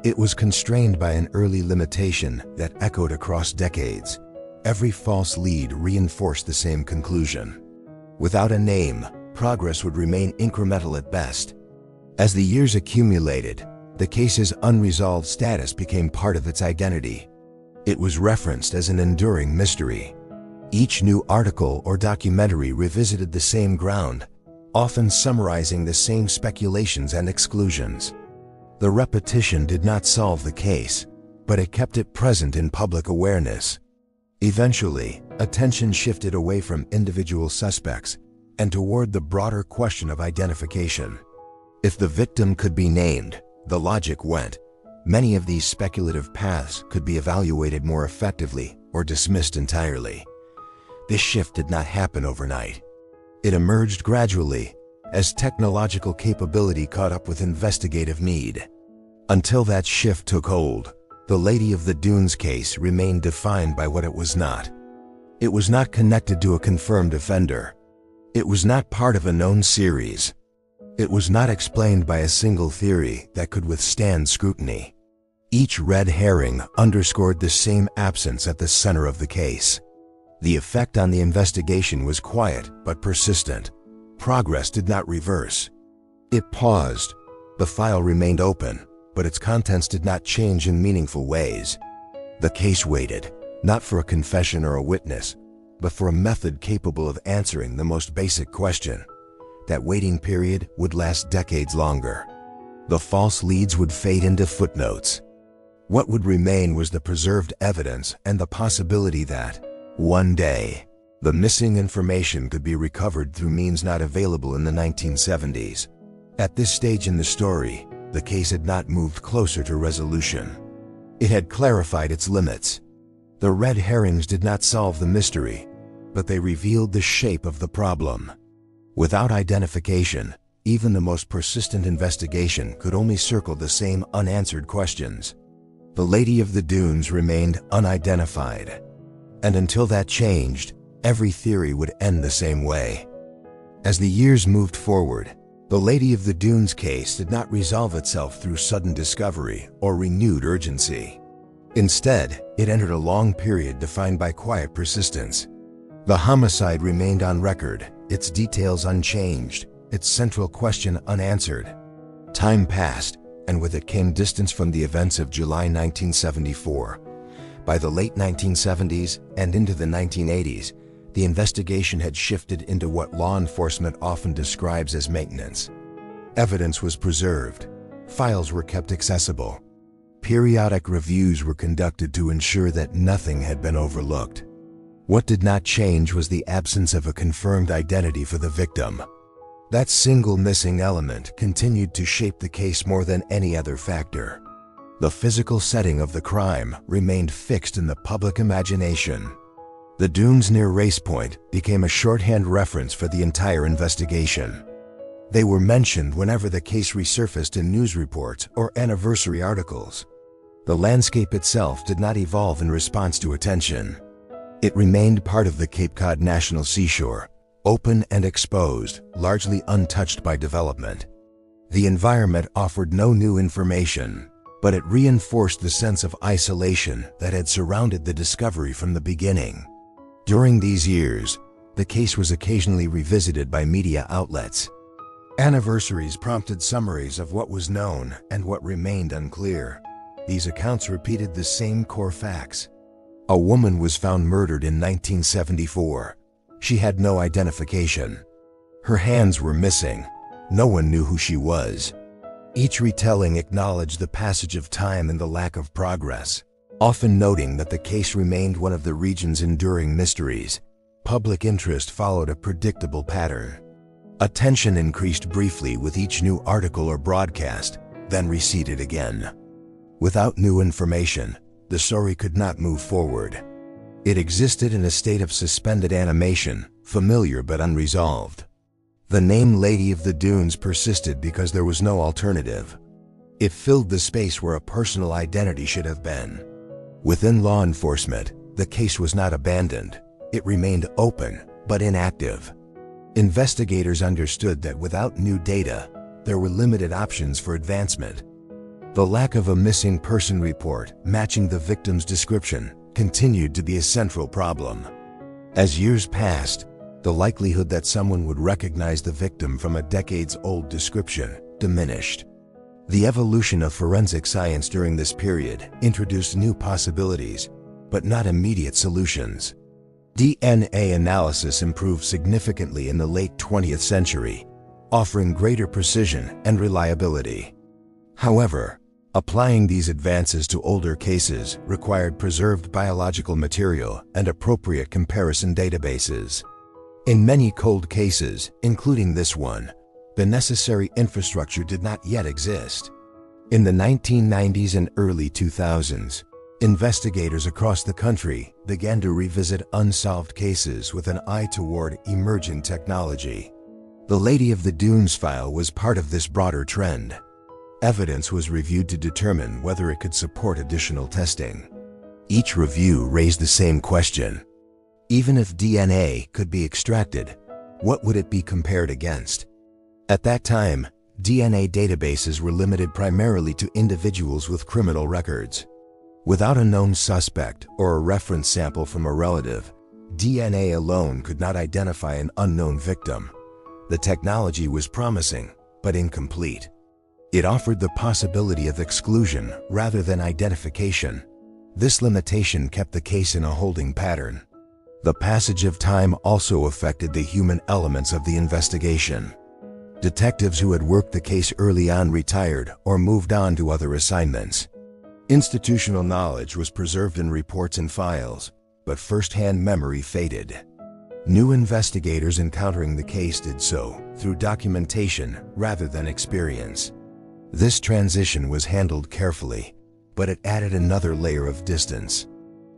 It was constrained by an early limitation that echoed across decades. Every false lead reinforced the same conclusion. Without a name, progress would remain incremental at best. As the years accumulated, the case's unresolved status became part of its identity. It was referenced as an enduring mystery. Each new article or documentary revisited the same ground, often summarizing the same speculations and exclusions. The repetition did not solve the case, but it kept it present in public awareness. Eventually, attention shifted away from individual suspects and toward the broader question of identification. If the victim could be named, the logic went, many of these speculative paths could be evaluated more effectively or dismissed entirely. This shift did not happen overnight. It emerged gradually, as technological capability caught up with investigative need. Until that shift took hold, the Lady of the Dunes case remained defined by what it was not. It was not connected to a confirmed offender. It was not part of a known series. It was not explained by a single theory that could withstand scrutiny. Each red herring underscored the same absence at the center of the case. The effect on the investigation was quiet but persistent. Progress did not reverse. It paused. The file remained open, but its contents did not change in meaningful ways. The case waited, not for a confession or a witness, but for a method capable of answering the most basic question. That waiting period would last decades longer. The false leads would fade into footnotes. What would remain was the preserved evidence and the possibility that, one day, the missing information could be recovered through means not available in the 1970s. At this stage in the story, the case had not moved closer to resolution. It had clarified its limits. The red herrings did not solve the mystery, but they revealed the shape of the problem. Without identification, even the most persistent investigation could only circle the same unanswered questions. The Lady of the Dunes remained unidentified. And until that changed, every theory would end the same way. As the years moved forward, the Lady of the Dunes case did not resolve itself through sudden discovery or renewed urgency. Instead, it entered a long period defined by quiet persistence. The homicide remained on record, its details unchanged, its central question unanswered. Time passed, and with it came distance from the events of July 1974. By the late 1970s and into the 1980s, the investigation had shifted into what law enforcement often describes as maintenance. Evidence was preserved. Files were kept accessible. Periodic reviews were conducted to ensure that nothing had been overlooked. What did not change was the absence of a confirmed identity for the victim. That single missing element continued to shape the case more than any other factor. The physical setting of the crime remained fixed in the public imagination. The dunes near Race Point became a shorthand reference for the entire investigation. They were mentioned whenever the case resurfaced in news reports or anniversary articles. The landscape itself did not evolve in response to attention. It remained part of the Cape Cod National Seashore, open and exposed, largely untouched by development. The environment offered no new information, but it reinforced the sense of isolation that had surrounded the discovery from the beginning. During these years, the case was occasionally revisited by media outlets. Anniversaries prompted summaries of what was known and what remained unclear. These accounts repeated the same core facts. A woman was found murdered in 1974. She had no identification. Her hands were missing. No one knew who she was. Each retelling acknowledged the passage of time and the lack of progress, often noting that the case remained one of the region's enduring mysteries. Public interest followed a predictable pattern. Attention increased briefly with each new article or broadcast, then receded again. Without new information, the story could not move forward. It existed in a state of suspended animation, familiar but unresolved. The name Lady of the Dunes persisted because there was no alternative. It filled the space where a personal identity should have been. Within law enforcement, the case was not abandoned. It remained open, but inactive. Investigators understood that without new data, there were limited options for advancement. The lack of a missing person report matching the victim's description continued to be a central problem. As years passed, the likelihood that someone would recognize the victim from a decades-old description diminished. The evolution of forensic science during this period introduced new possibilities, but not immediate solutions. DNA analysis improved significantly in the late 20th century, offering greater precision and reliability. However, applying these advances to older cases required preserved biological material and appropriate comparison databases. In many cold cases, including this one, the necessary infrastructure did not yet exist. In the 1990s and early 2000s, investigators across the country began to revisit unsolved cases with an eye toward emerging technology. The Lady of the Dunes file was part of this broader trend. Evidence was reviewed to determine whether it could support additional testing. Each review raised the same question. Even if DNA could be extracted, what would it be compared against? At that time, DNA databases were limited primarily to individuals with criminal records. Without a known suspect or a reference sample from a relative, DNA alone could not identify an unknown victim. The technology was promising, but incomplete. It offered the possibility of exclusion rather than identification. This limitation kept the case in a holding pattern. The passage of time also affected the human elements of the investigation. Detectives who had worked the case early on retired or moved on to other assignments. Institutional knowledge was preserved in reports and files, but first-hand memory faded. New investigators encountering the case did so through documentation rather than experience. This transition was handled carefully, but it added another layer of distance.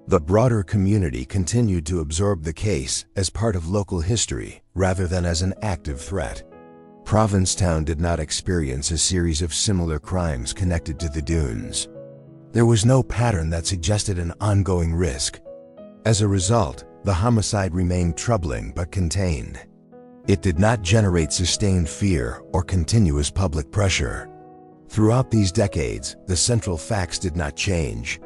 The broader community continued to absorb the case as part of local history rather than as an active threat. Provincetown did not experience a series of similar crimes connected to the dunes. There was no pattern that suggested an ongoing risk. As a result, the homicide remained troubling but contained. It did not generate sustained fear or continuous public pressure. Throughout these decades, the central facts did not change.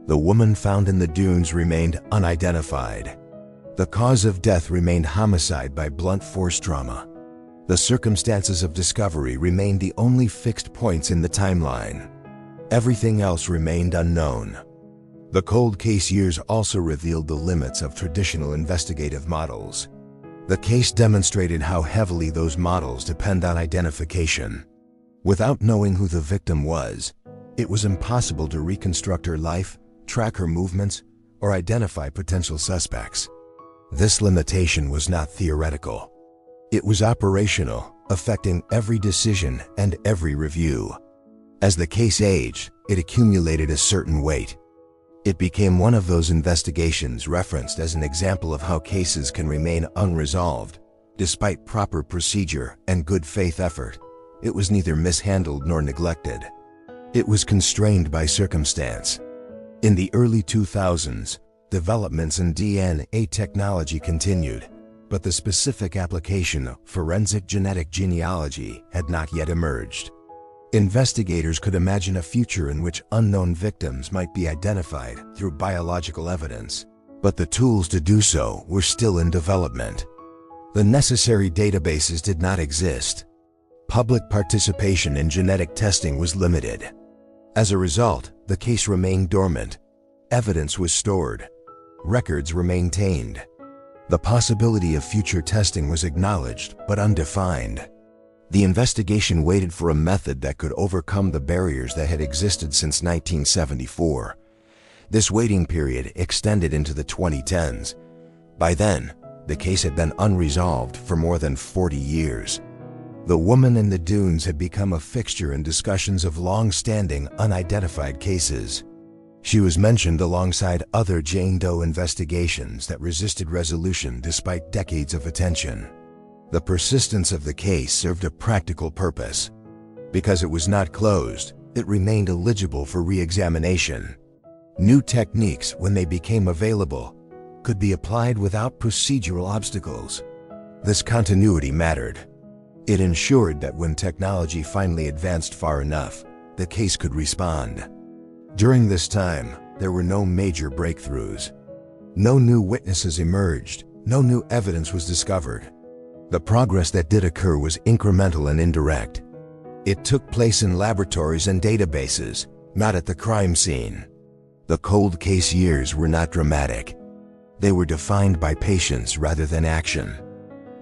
The woman found in the dunes remained unidentified. The cause of death remained homicide by blunt force trauma. The circumstances of discovery remained the only fixed points in the timeline. Everything else remained unknown. The cold case years also revealed the limits of traditional investigative models. The case demonstrated how heavily those models depend on identification. Without knowing who the victim was, it was impossible to reconstruct her life, track her movements, or identify potential suspects. This limitation was not theoretical. It was operational, affecting every decision and every review. As the case aged, it accumulated a certain weight. It became one of those investigations referenced as an example of how cases can remain unresolved, despite proper procedure and good faith effort. It was neither mishandled nor neglected. It was constrained by circumstance. In the early 2000s, Developments in DNA technology continued, but the specific application of forensic genetic genealogy had not yet emerged. Investigators could imagine a future in which unknown victims might be identified through biological evidence, but the tools to do so were still in development. The necessary databases did not exist. Public participation in genetic testing was limited. As a result, the case remained dormant. Evidence was stored. Records were maintained. The possibility of future testing was acknowledged but undefined. The investigation waited for a method that could overcome the barriers that had existed since 1974. This waiting period extended into the 2010s. By then, the case had been unresolved for more than 40 years. The woman in the dunes had become a fixture in discussions of long-standing, unidentified cases. She was mentioned alongside other Jane Doe investigations that resisted resolution despite decades of attention. The persistence of the case served a practical purpose. Because it was not closed, it remained eligible for re-examination. New techniques, when they became available, could be applied without procedural obstacles. This continuity mattered. It ensured that when technology finally advanced far enough, the case could respond. During this time, there were no major breakthroughs. No new witnesses emerged, no new evidence was discovered. The progress that did occur was incremental and indirect. It took place in laboratories and databases, not at the crime scene. The cold case years were not dramatic. They were defined by patience rather than action.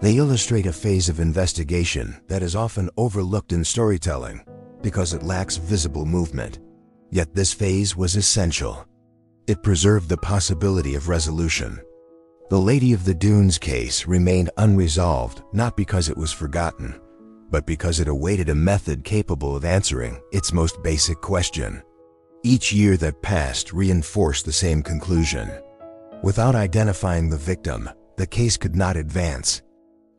They illustrate a phase of investigation that is often overlooked in storytelling because it lacks visible movement. Yet this phase was essential. It preserved the possibility of resolution. The Lady of the Dunes case remained unresolved not because it was forgotten, but because it awaited a method capable of answering its most basic question. Each year that passed reinforced the same conclusion. Without identifying the victim, the case could not advance.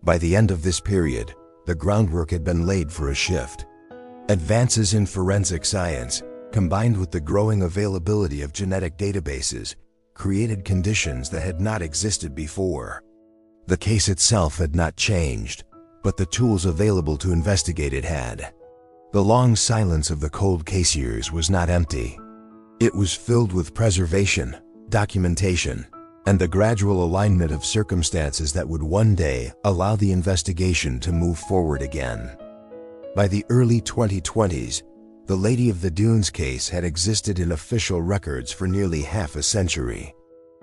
By the end of this period, the groundwork had been laid for a shift. Advances in forensic science, combined with the growing availability of genetic databases, created conditions that had not existed before. The case itself had not changed, but the tools available to investigate it had. The long silence of the cold case years was not empty. It was filled with preservation, documentation, and the gradual alignment of circumstances that would one day allow the investigation to move forward again. By the early 2020s, the Lady of the Dunes case had existed in official records for nearly half a century.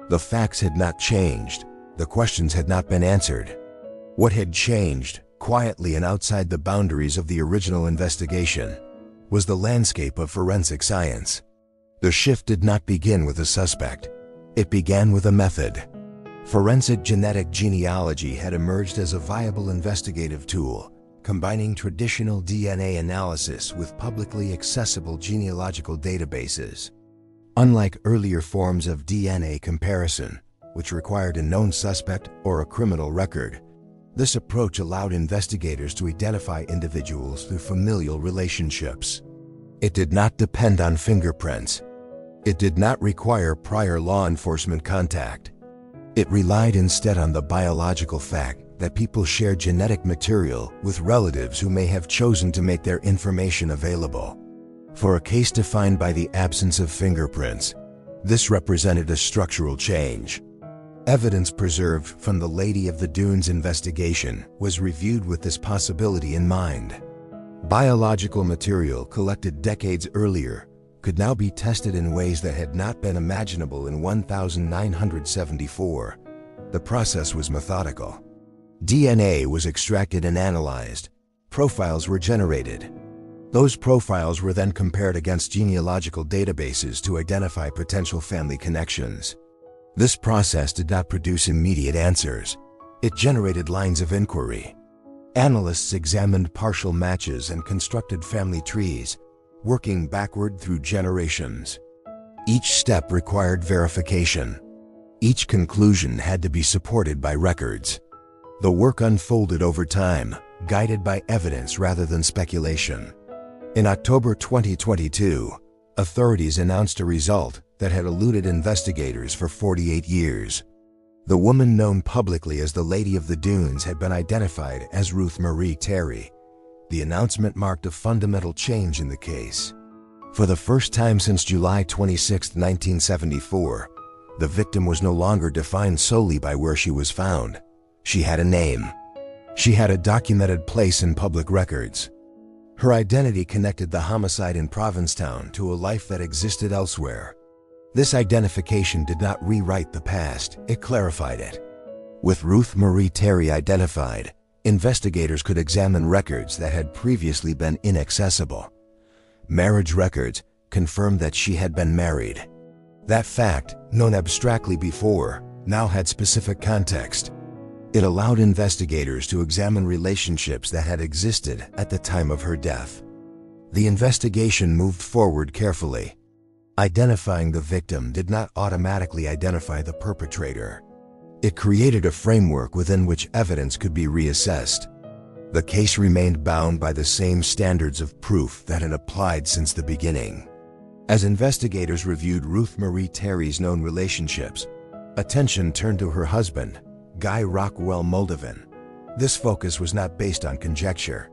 The facts had not changed, the questions had not been answered. What had changed, quietly and outside the boundaries of the original investigation, was the landscape of forensic science. The shift did not begin with a suspect. It began with a method. Forensic genetic genealogy had emerged as a viable investigative tool, combining traditional DNA analysis with publicly accessible genealogical databases. Unlike earlier forms of DNA comparison, which required a known suspect or a criminal record, this approach allowed investigators to identify individuals through familial relationships. It did not depend on fingerprints. It did not require prior law enforcement contact. It relied instead on the biological fact that people share genetic material with relatives who may have chosen to make their information available. For a case defined by the absence of fingerprints, this represented a structural change. Evidence preserved from the Lady of the Dunes investigation was reviewed with this possibility in mind. Biological material collected decades earlier could now be tested in ways that had not been imaginable in 1974. The process was methodical. DNA was extracted and analyzed. Profiles were generated. Those profiles were then compared against genealogical databases to identify potential family connections. This process did not produce immediate answers. It generated lines of inquiry. Analysts examined partial matches and constructed family trees, working backward through generations. Each step required verification. Each conclusion had to be supported by records. The work unfolded over time, guided by evidence rather than speculation. In October 2022, authorities announced a result that had eluded investigators for 48 years. The woman known publicly as the Lady of the Dunes had been identified as Ruth Marie Terry. The announcement marked a fundamental change in the case. For the first time since July 26, 1974, the victim was no longer defined solely by where she was found. She had a name. She had a documented place in public records. Her identity connected the homicide in Provincetown to a life that existed elsewhere. This identification did not rewrite the past, it clarified it. With Ruth Marie Terry identified, investigators could examine records that had previously been inaccessible. Marriage records confirmed that she had been married. That fact, known abstractly before, now had specific context. It allowed investigators to examine relationships that had existed at the time of her death. The investigation moved forward carefully. Identifying the victim did not automatically identify the perpetrator. It created a framework within which evidence could be reassessed. The case remained bound by the same standards of proof that had applied since the beginning. As investigators reviewed Ruth Marie Terry's known relationships, attention turned to her husband, Guy Rockwell Moldovan. This focus was not based on conjecture.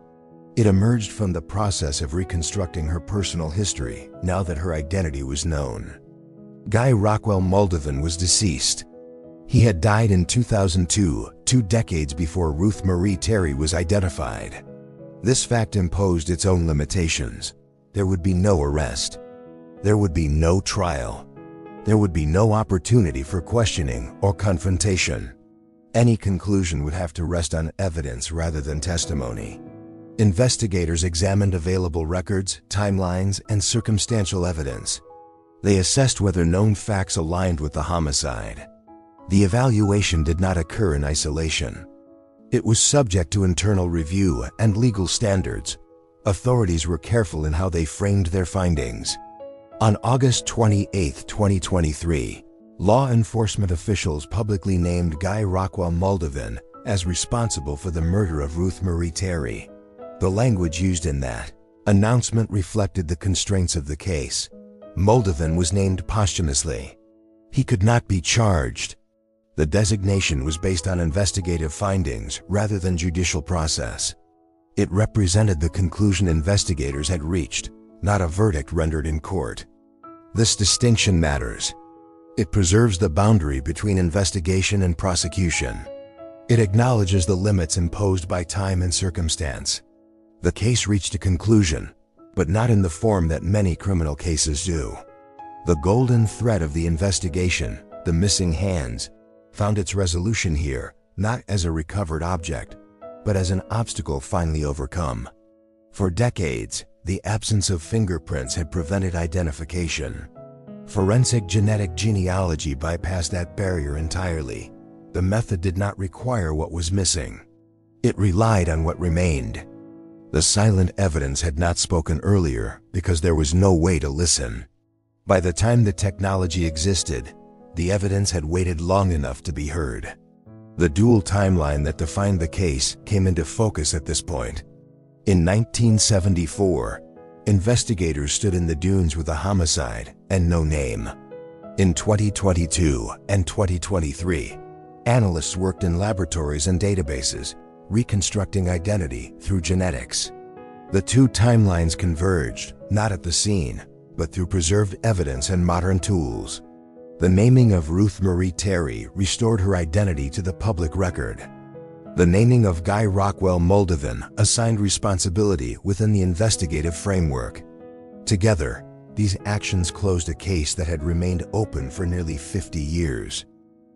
It emerged from the process of reconstructing her personal history now that her identity was known. Guy Rockwell Moldovan was deceased. He had died in 2002, 2 decades before Ruth Marie Terry was identified. This fact imposed its own limitations. There would be no arrest. There would be no trial. There would be no opportunity for questioning or confrontation. Any conclusion would have to rest on evidence rather than testimony. Investigators examined available records, timelines, and circumstantial evidence. They assessed whether known facts aligned with the homicide. The evaluation did not occur in isolation. It was subject to internal review and legal standards. Authorities were careful in how they framed their findings. On August 28, 2023, law enforcement officials publicly named Guy Rockwell Moldovan as responsible for the murder of Ruth Marie Terry. The language used in that announcement reflected the constraints of the case. Moldovan was named posthumously. He could not be charged. The designation was based on investigative findings rather than judicial process. It represented the conclusion investigators had reached, not a verdict rendered in court. This distinction matters. It preserves the boundary between investigation and prosecution. It acknowledges the limits imposed by time and circumstance. The case reached a conclusion, but not in the form that many criminal cases do. The golden thread of the investigation, the missing hands, found its resolution here, not as a recovered object, but as an obstacle finally overcome. For decades, the absence of fingerprints had prevented identification. Forensic genetic genealogy bypassed that barrier entirely. The method did not require what was missing. It relied on what remained. The silent evidence had not spoken earlier because there was no way to listen. By the time the technology existed, the evidence had waited long enough to be heard. The dual timeline that defined the case came into focus at this point. In 1974, investigators stood in the dunes with a homicide and no name. In 2022 and 2023, analysts worked in laboratories and databases, reconstructing identity through genetics. The two timelines converged, not at the scene, but through preserved evidence and modern tools. The naming of Ruth Marie Terry restored her identity to the public record. The naming of Guy Rockwell Moldovan assigned responsibility within the investigative framework. Together, these actions closed a case that had remained open for nearly 50 years.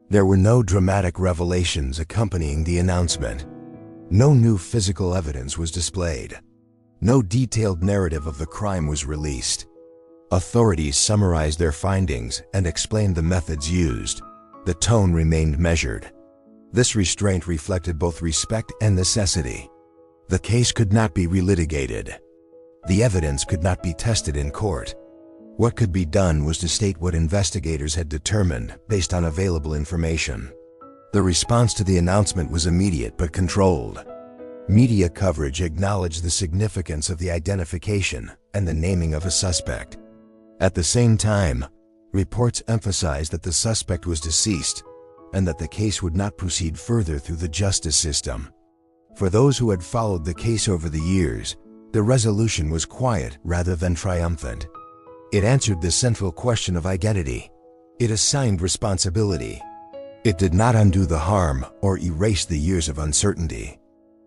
There were no dramatic revelations accompanying the announcement. No new physical evidence was displayed. No detailed narrative of the crime was released. Authorities summarized their findings and explained the methods used. The tone remained measured. This restraint reflected both respect and necessity. The case could not be relitigated. The evidence could not be tested in court. What could be done was to state what investigators had determined based on available information. The response to the announcement was immediate but controlled. Media coverage acknowledged the significance of the identification and the naming of a suspect. At the same time, Reports emphasized that the suspect was deceased and that the case would not proceed further through the justice system. For those who had followed the case over the years, the resolution was quiet rather than triumphant. It answered the central question of identity. It assigned responsibility. It did not undo the harm or erase the years of uncertainty.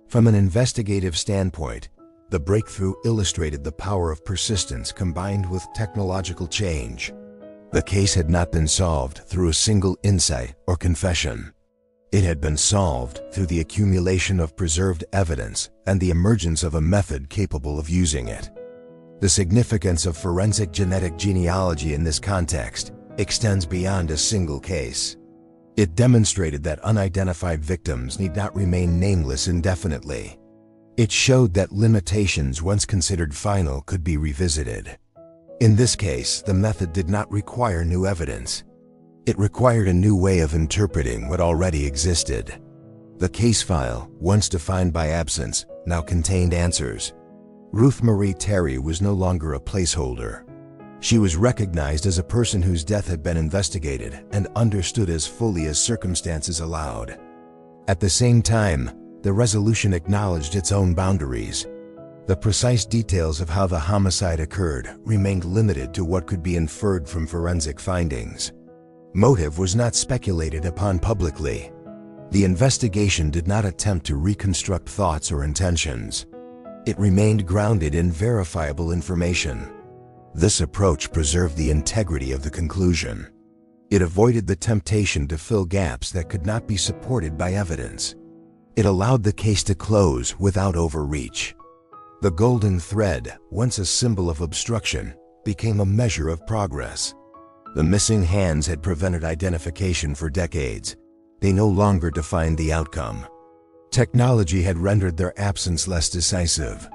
From an investigative standpoint, the breakthrough illustrated the power of persistence combined with technological change. The case had not been solved through a single insight or confession. It had been solved through the accumulation of preserved evidence and the emergence of a method capable of using it. The significance of forensic genetic genealogy in this context extends beyond a single case. It demonstrated that unidentified victims need not remain nameless indefinitely. It showed that limitations once considered final could be revisited. In this case, the method did not require new evidence. It required a new way of interpreting what already existed. The case file, once defined by absence, now contained answers. Ruth Marie Terry was no longer a placeholder. She was recognized as a person whose death had been investigated and understood as fully as circumstances allowed. At the same time, the resolution acknowledged its own boundaries. The precise details of how the homicide occurred remained limited to what could be inferred from forensic findings. Motive was not speculated upon publicly. The investigation did not attempt to reconstruct thoughts or intentions. It remained grounded in verifiable information. This approach preserved the integrity of the conclusion. It avoided the temptation to fill gaps that could not be supported by evidence. It allowed the case to close without overreach. The golden thread, once a symbol of obstruction, became a measure of progress. The missing hands had prevented identification for decades. They no longer defined the outcome. Technology had rendered their absence less decisive.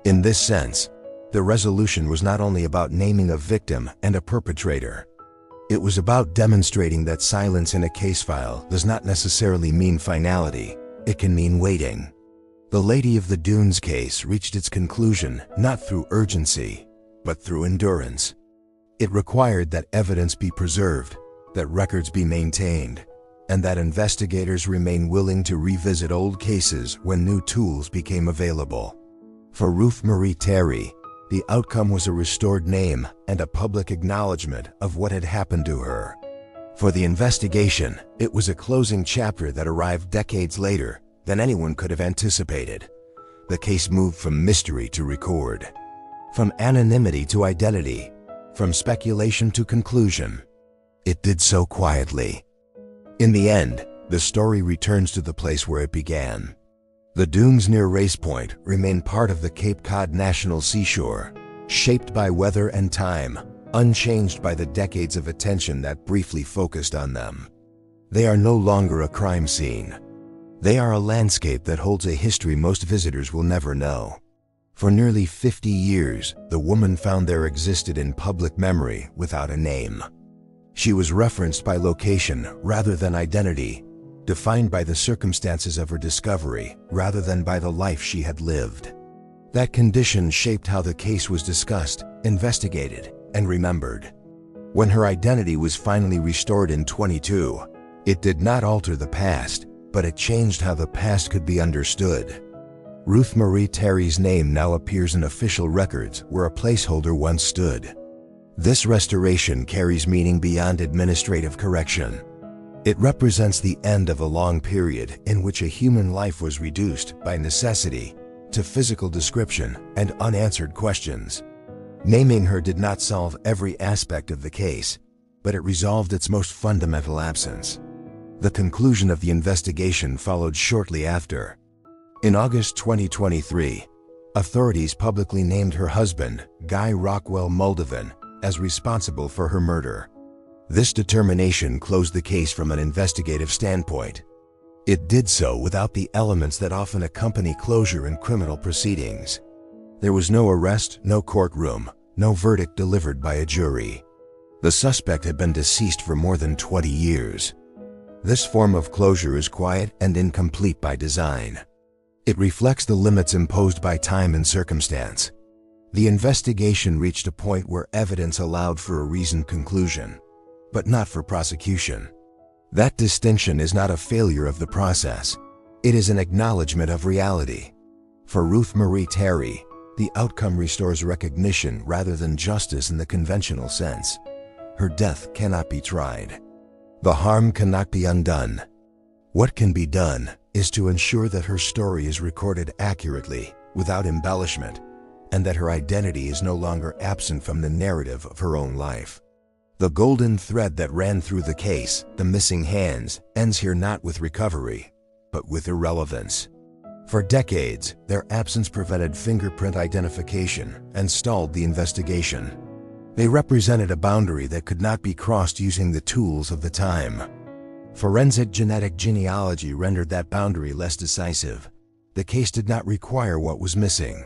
In this sense, the resolution was not only about naming a victim and a perpetrator. It was about demonstrating that silence in a case file does not necessarily mean finality. It can mean waiting. The Lady of the Dunes case reached its conclusion not through urgency, but through endurance. It required that evidence be preserved, that records be maintained, and that investigators remain willing to revisit old cases when new tools became available. For Ruth Marie Terry, the outcome was a restored name and a public acknowledgement of what had happened to her. For the investigation, it was a closing chapter that arrived decades later than anyone could have anticipated. The case moved from mystery to record, from anonymity to identity, from speculation to conclusion. It did so quietly. In the end, the story returns to the place where it began. The dunes near Race Point remain part of the Cape Cod National Seashore, shaped by weather and time, unchanged by the decades of attention that briefly focused on them. They are no longer a crime scene. They are a landscape that holds a history most visitors will never know. For nearly 50 years, the woman found there existed in public memory without a name. She was referenced by location rather than identity, defined by the circumstances of her discovery rather than by the life she had lived. That condition shaped how the case was discussed, investigated, and remembered. When her identity was finally restored in 2022, it did not alter the past, but it changed how the past could be understood. Ruth Marie Terry's name now appears in official records where a placeholder once stood. This restoration carries meaning beyond administrative correction. It represents the end of a long period in which a human life was reduced by necessity to physical description and unanswered questions. Naming her did not solve every aspect of the case, but it resolved its most fundamental absence. The conclusion of the investigation followed shortly after. In August 2023, authorities publicly named her husband, Guy Rockwell Moldovan, as responsible for her murder. This determination closed the case from an investigative standpoint. It did so without the elements that often accompany closure in criminal proceedings. There was no arrest, no courtroom, no verdict delivered by a jury. The suspect had been deceased for more than 20 years. This form of closure is quiet and incomplete by design. It reflects the limits imposed by time and circumstance. The investigation reached a point where evidence allowed for a reasoned conclusion, but not for prosecution. That distinction is not a failure of the process. It is an acknowledgement of reality. For Ruth Marie Terry, the outcome restores recognition rather than justice in the conventional sense. Her death cannot be tried. The harm cannot be undone. What can be done is to ensure that her story is recorded accurately, without embellishment, and that her identity is no longer absent from the narrative of her own life. The golden thread that ran through the case, the missing hands, ends here not with recovery, but with irrelevance. For decades, their absence prevented fingerprint identification and stalled the investigation. They represented a boundary that could not be crossed using the tools of the time. Forensic genetic genealogy rendered that boundary less decisive. The case did not require what was missing.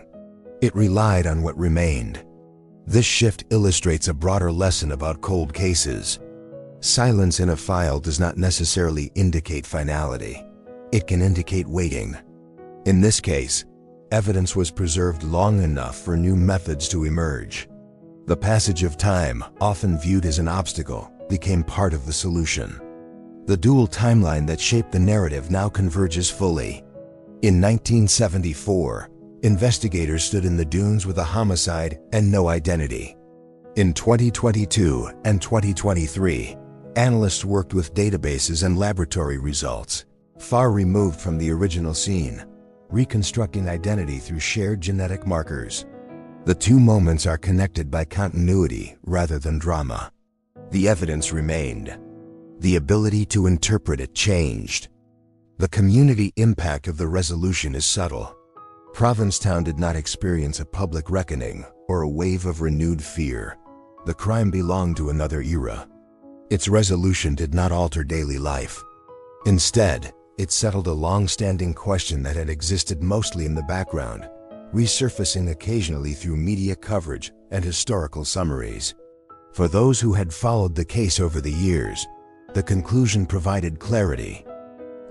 It relied on what remained. This shift illustrates a broader lesson about cold cases. Silence in a file does not necessarily indicate finality. It can indicate waiting. In this case, evidence was preserved long enough for new methods to emerge. The passage of time, often viewed as an obstacle, became part of the solution. The dual timeline that shaped the narrative now converges fully. In 1974, investigators stood in the dunes with a homicide and no identity. In 2022 and 2023, analysts worked with databases and laboratory results, far removed from the original scene, reconstructing identity through shared genetic markers. The two moments are connected by continuity rather than drama. The evidence remained. The ability to interpret it changed. The community impact of the resolution is subtle. Provincetown did not experience a public reckoning or a wave of renewed fear. The crime belonged to another era. Its resolution did not alter daily life. Instead, it settled a long-standing question that had existed mostly in the background, resurfacing occasionally through media coverage and historical summaries. For those who had followed the case over the years, the conclusion provided clarity.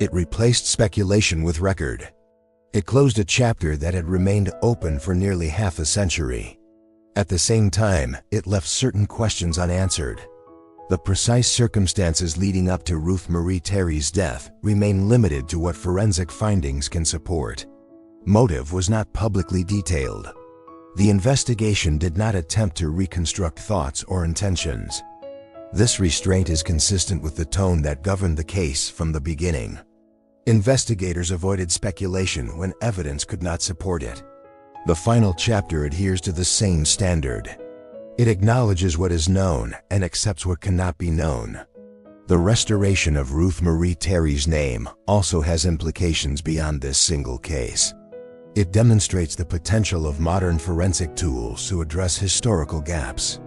It replaced speculation with record. It closed a chapter that had remained open for nearly half a century. At the same time, it left certain questions unanswered. The precise circumstances leading up to Ruth Marie Terry's death remain limited to what forensic findings can support. Motive was not publicly detailed. The investigation did not attempt to reconstruct thoughts or intentions. This restraint is consistent with the tone that governed the case from the beginning. Investigators avoided speculation when evidence could not support it. The final chapter adheres to the same standard. It acknowledges what is known and accepts what cannot be known. The restoration of Ruth Marie Terry's name also has implications beyond this single case. It demonstrates the potential of modern forensic tools to address historical gaps.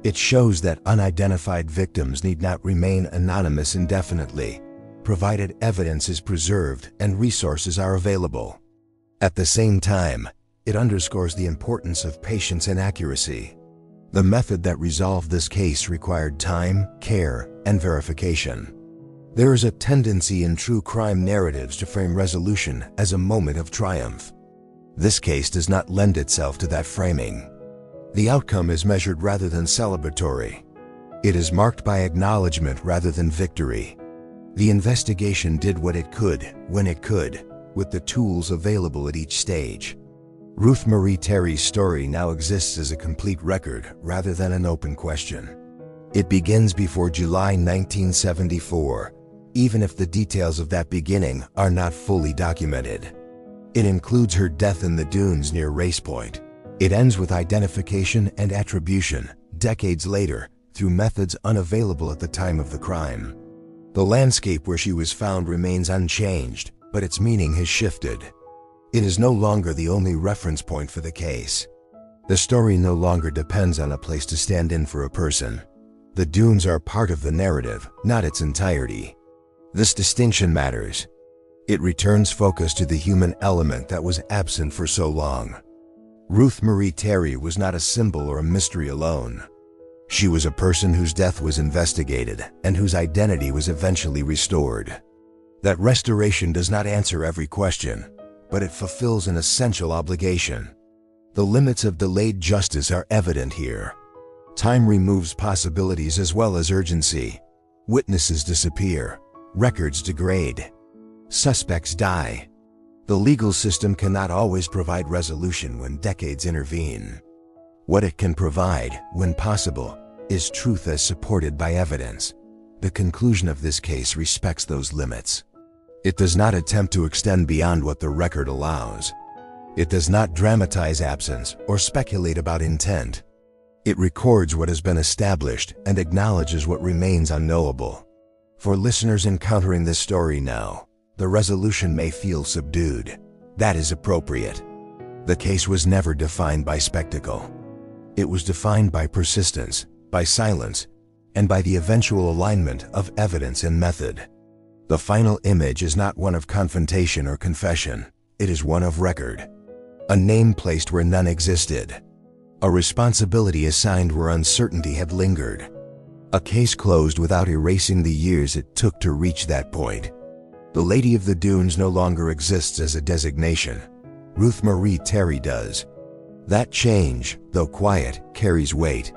It shows that unidentified victims need not remain anonymous indefinitely, provided evidence is preserved and resources are available. At the same time, it underscores the importance of patience and accuracy. The method that resolved this case required time, care, and verification. There is a tendency in true crime narratives to frame resolution as a moment of triumph. This case does not lend itself to that framing. The outcome is measured rather than celebratory. It is marked by acknowledgement rather than victory. The investigation did what it could, when it could, with the tools available at each stage. Ruth Marie Terry's story now exists as a complete record rather than an open question. It begins before July 1974, even if the details of that beginning are not fully documented. It includes her death in the dunes near Race Point. It ends with identification and attribution, decades later, through methods unavailable at the time of the crime. The landscape where she was found remains unchanged, but its meaning has shifted. It is no longer the only reference point for the case. The story no longer depends on a place to stand in for a person. The dunes are part of the narrative, not its entirety. This distinction matters. It returns focus to the human element that was absent for so long. Ruth Marie Terry was not a symbol or a mystery alone. She was a person whose death was investigated and whose identity was eventually restored. That restoration does not answer every question, but it fulfills an essential obligation. The limits of delayed justice are evident here. Time removes possibilities as well as urgency. Witnesses disappear. Records degrade. Suspects die. The legal system cannot always provide resolution when decades intervene. What it can provide, when possible, is truth as supported by evidence. The conclusion of this case respects those limits. It does not attempt to extend beyond what the record allows. It does not dramatize absence or speculate about intent. It records what has been established and acknowledges what remains unknowable. For listeners encountering this story now, the resolution may feel subdued. That is appropriate. The case was never defined by spectacle. It was defined by persistence, by silence, and by the eventual alignment of evidence and method. The final image is not one of confrontation or confession. It is one of record. A name placed where none existed. A responsibility assigned where uncertainty had lingered. A case closed without erasing the years it took to reach that point. The Lady of the Dunes no longer exists as a designation. Ruth Marie Terry does. That change, though quiet, carries weight.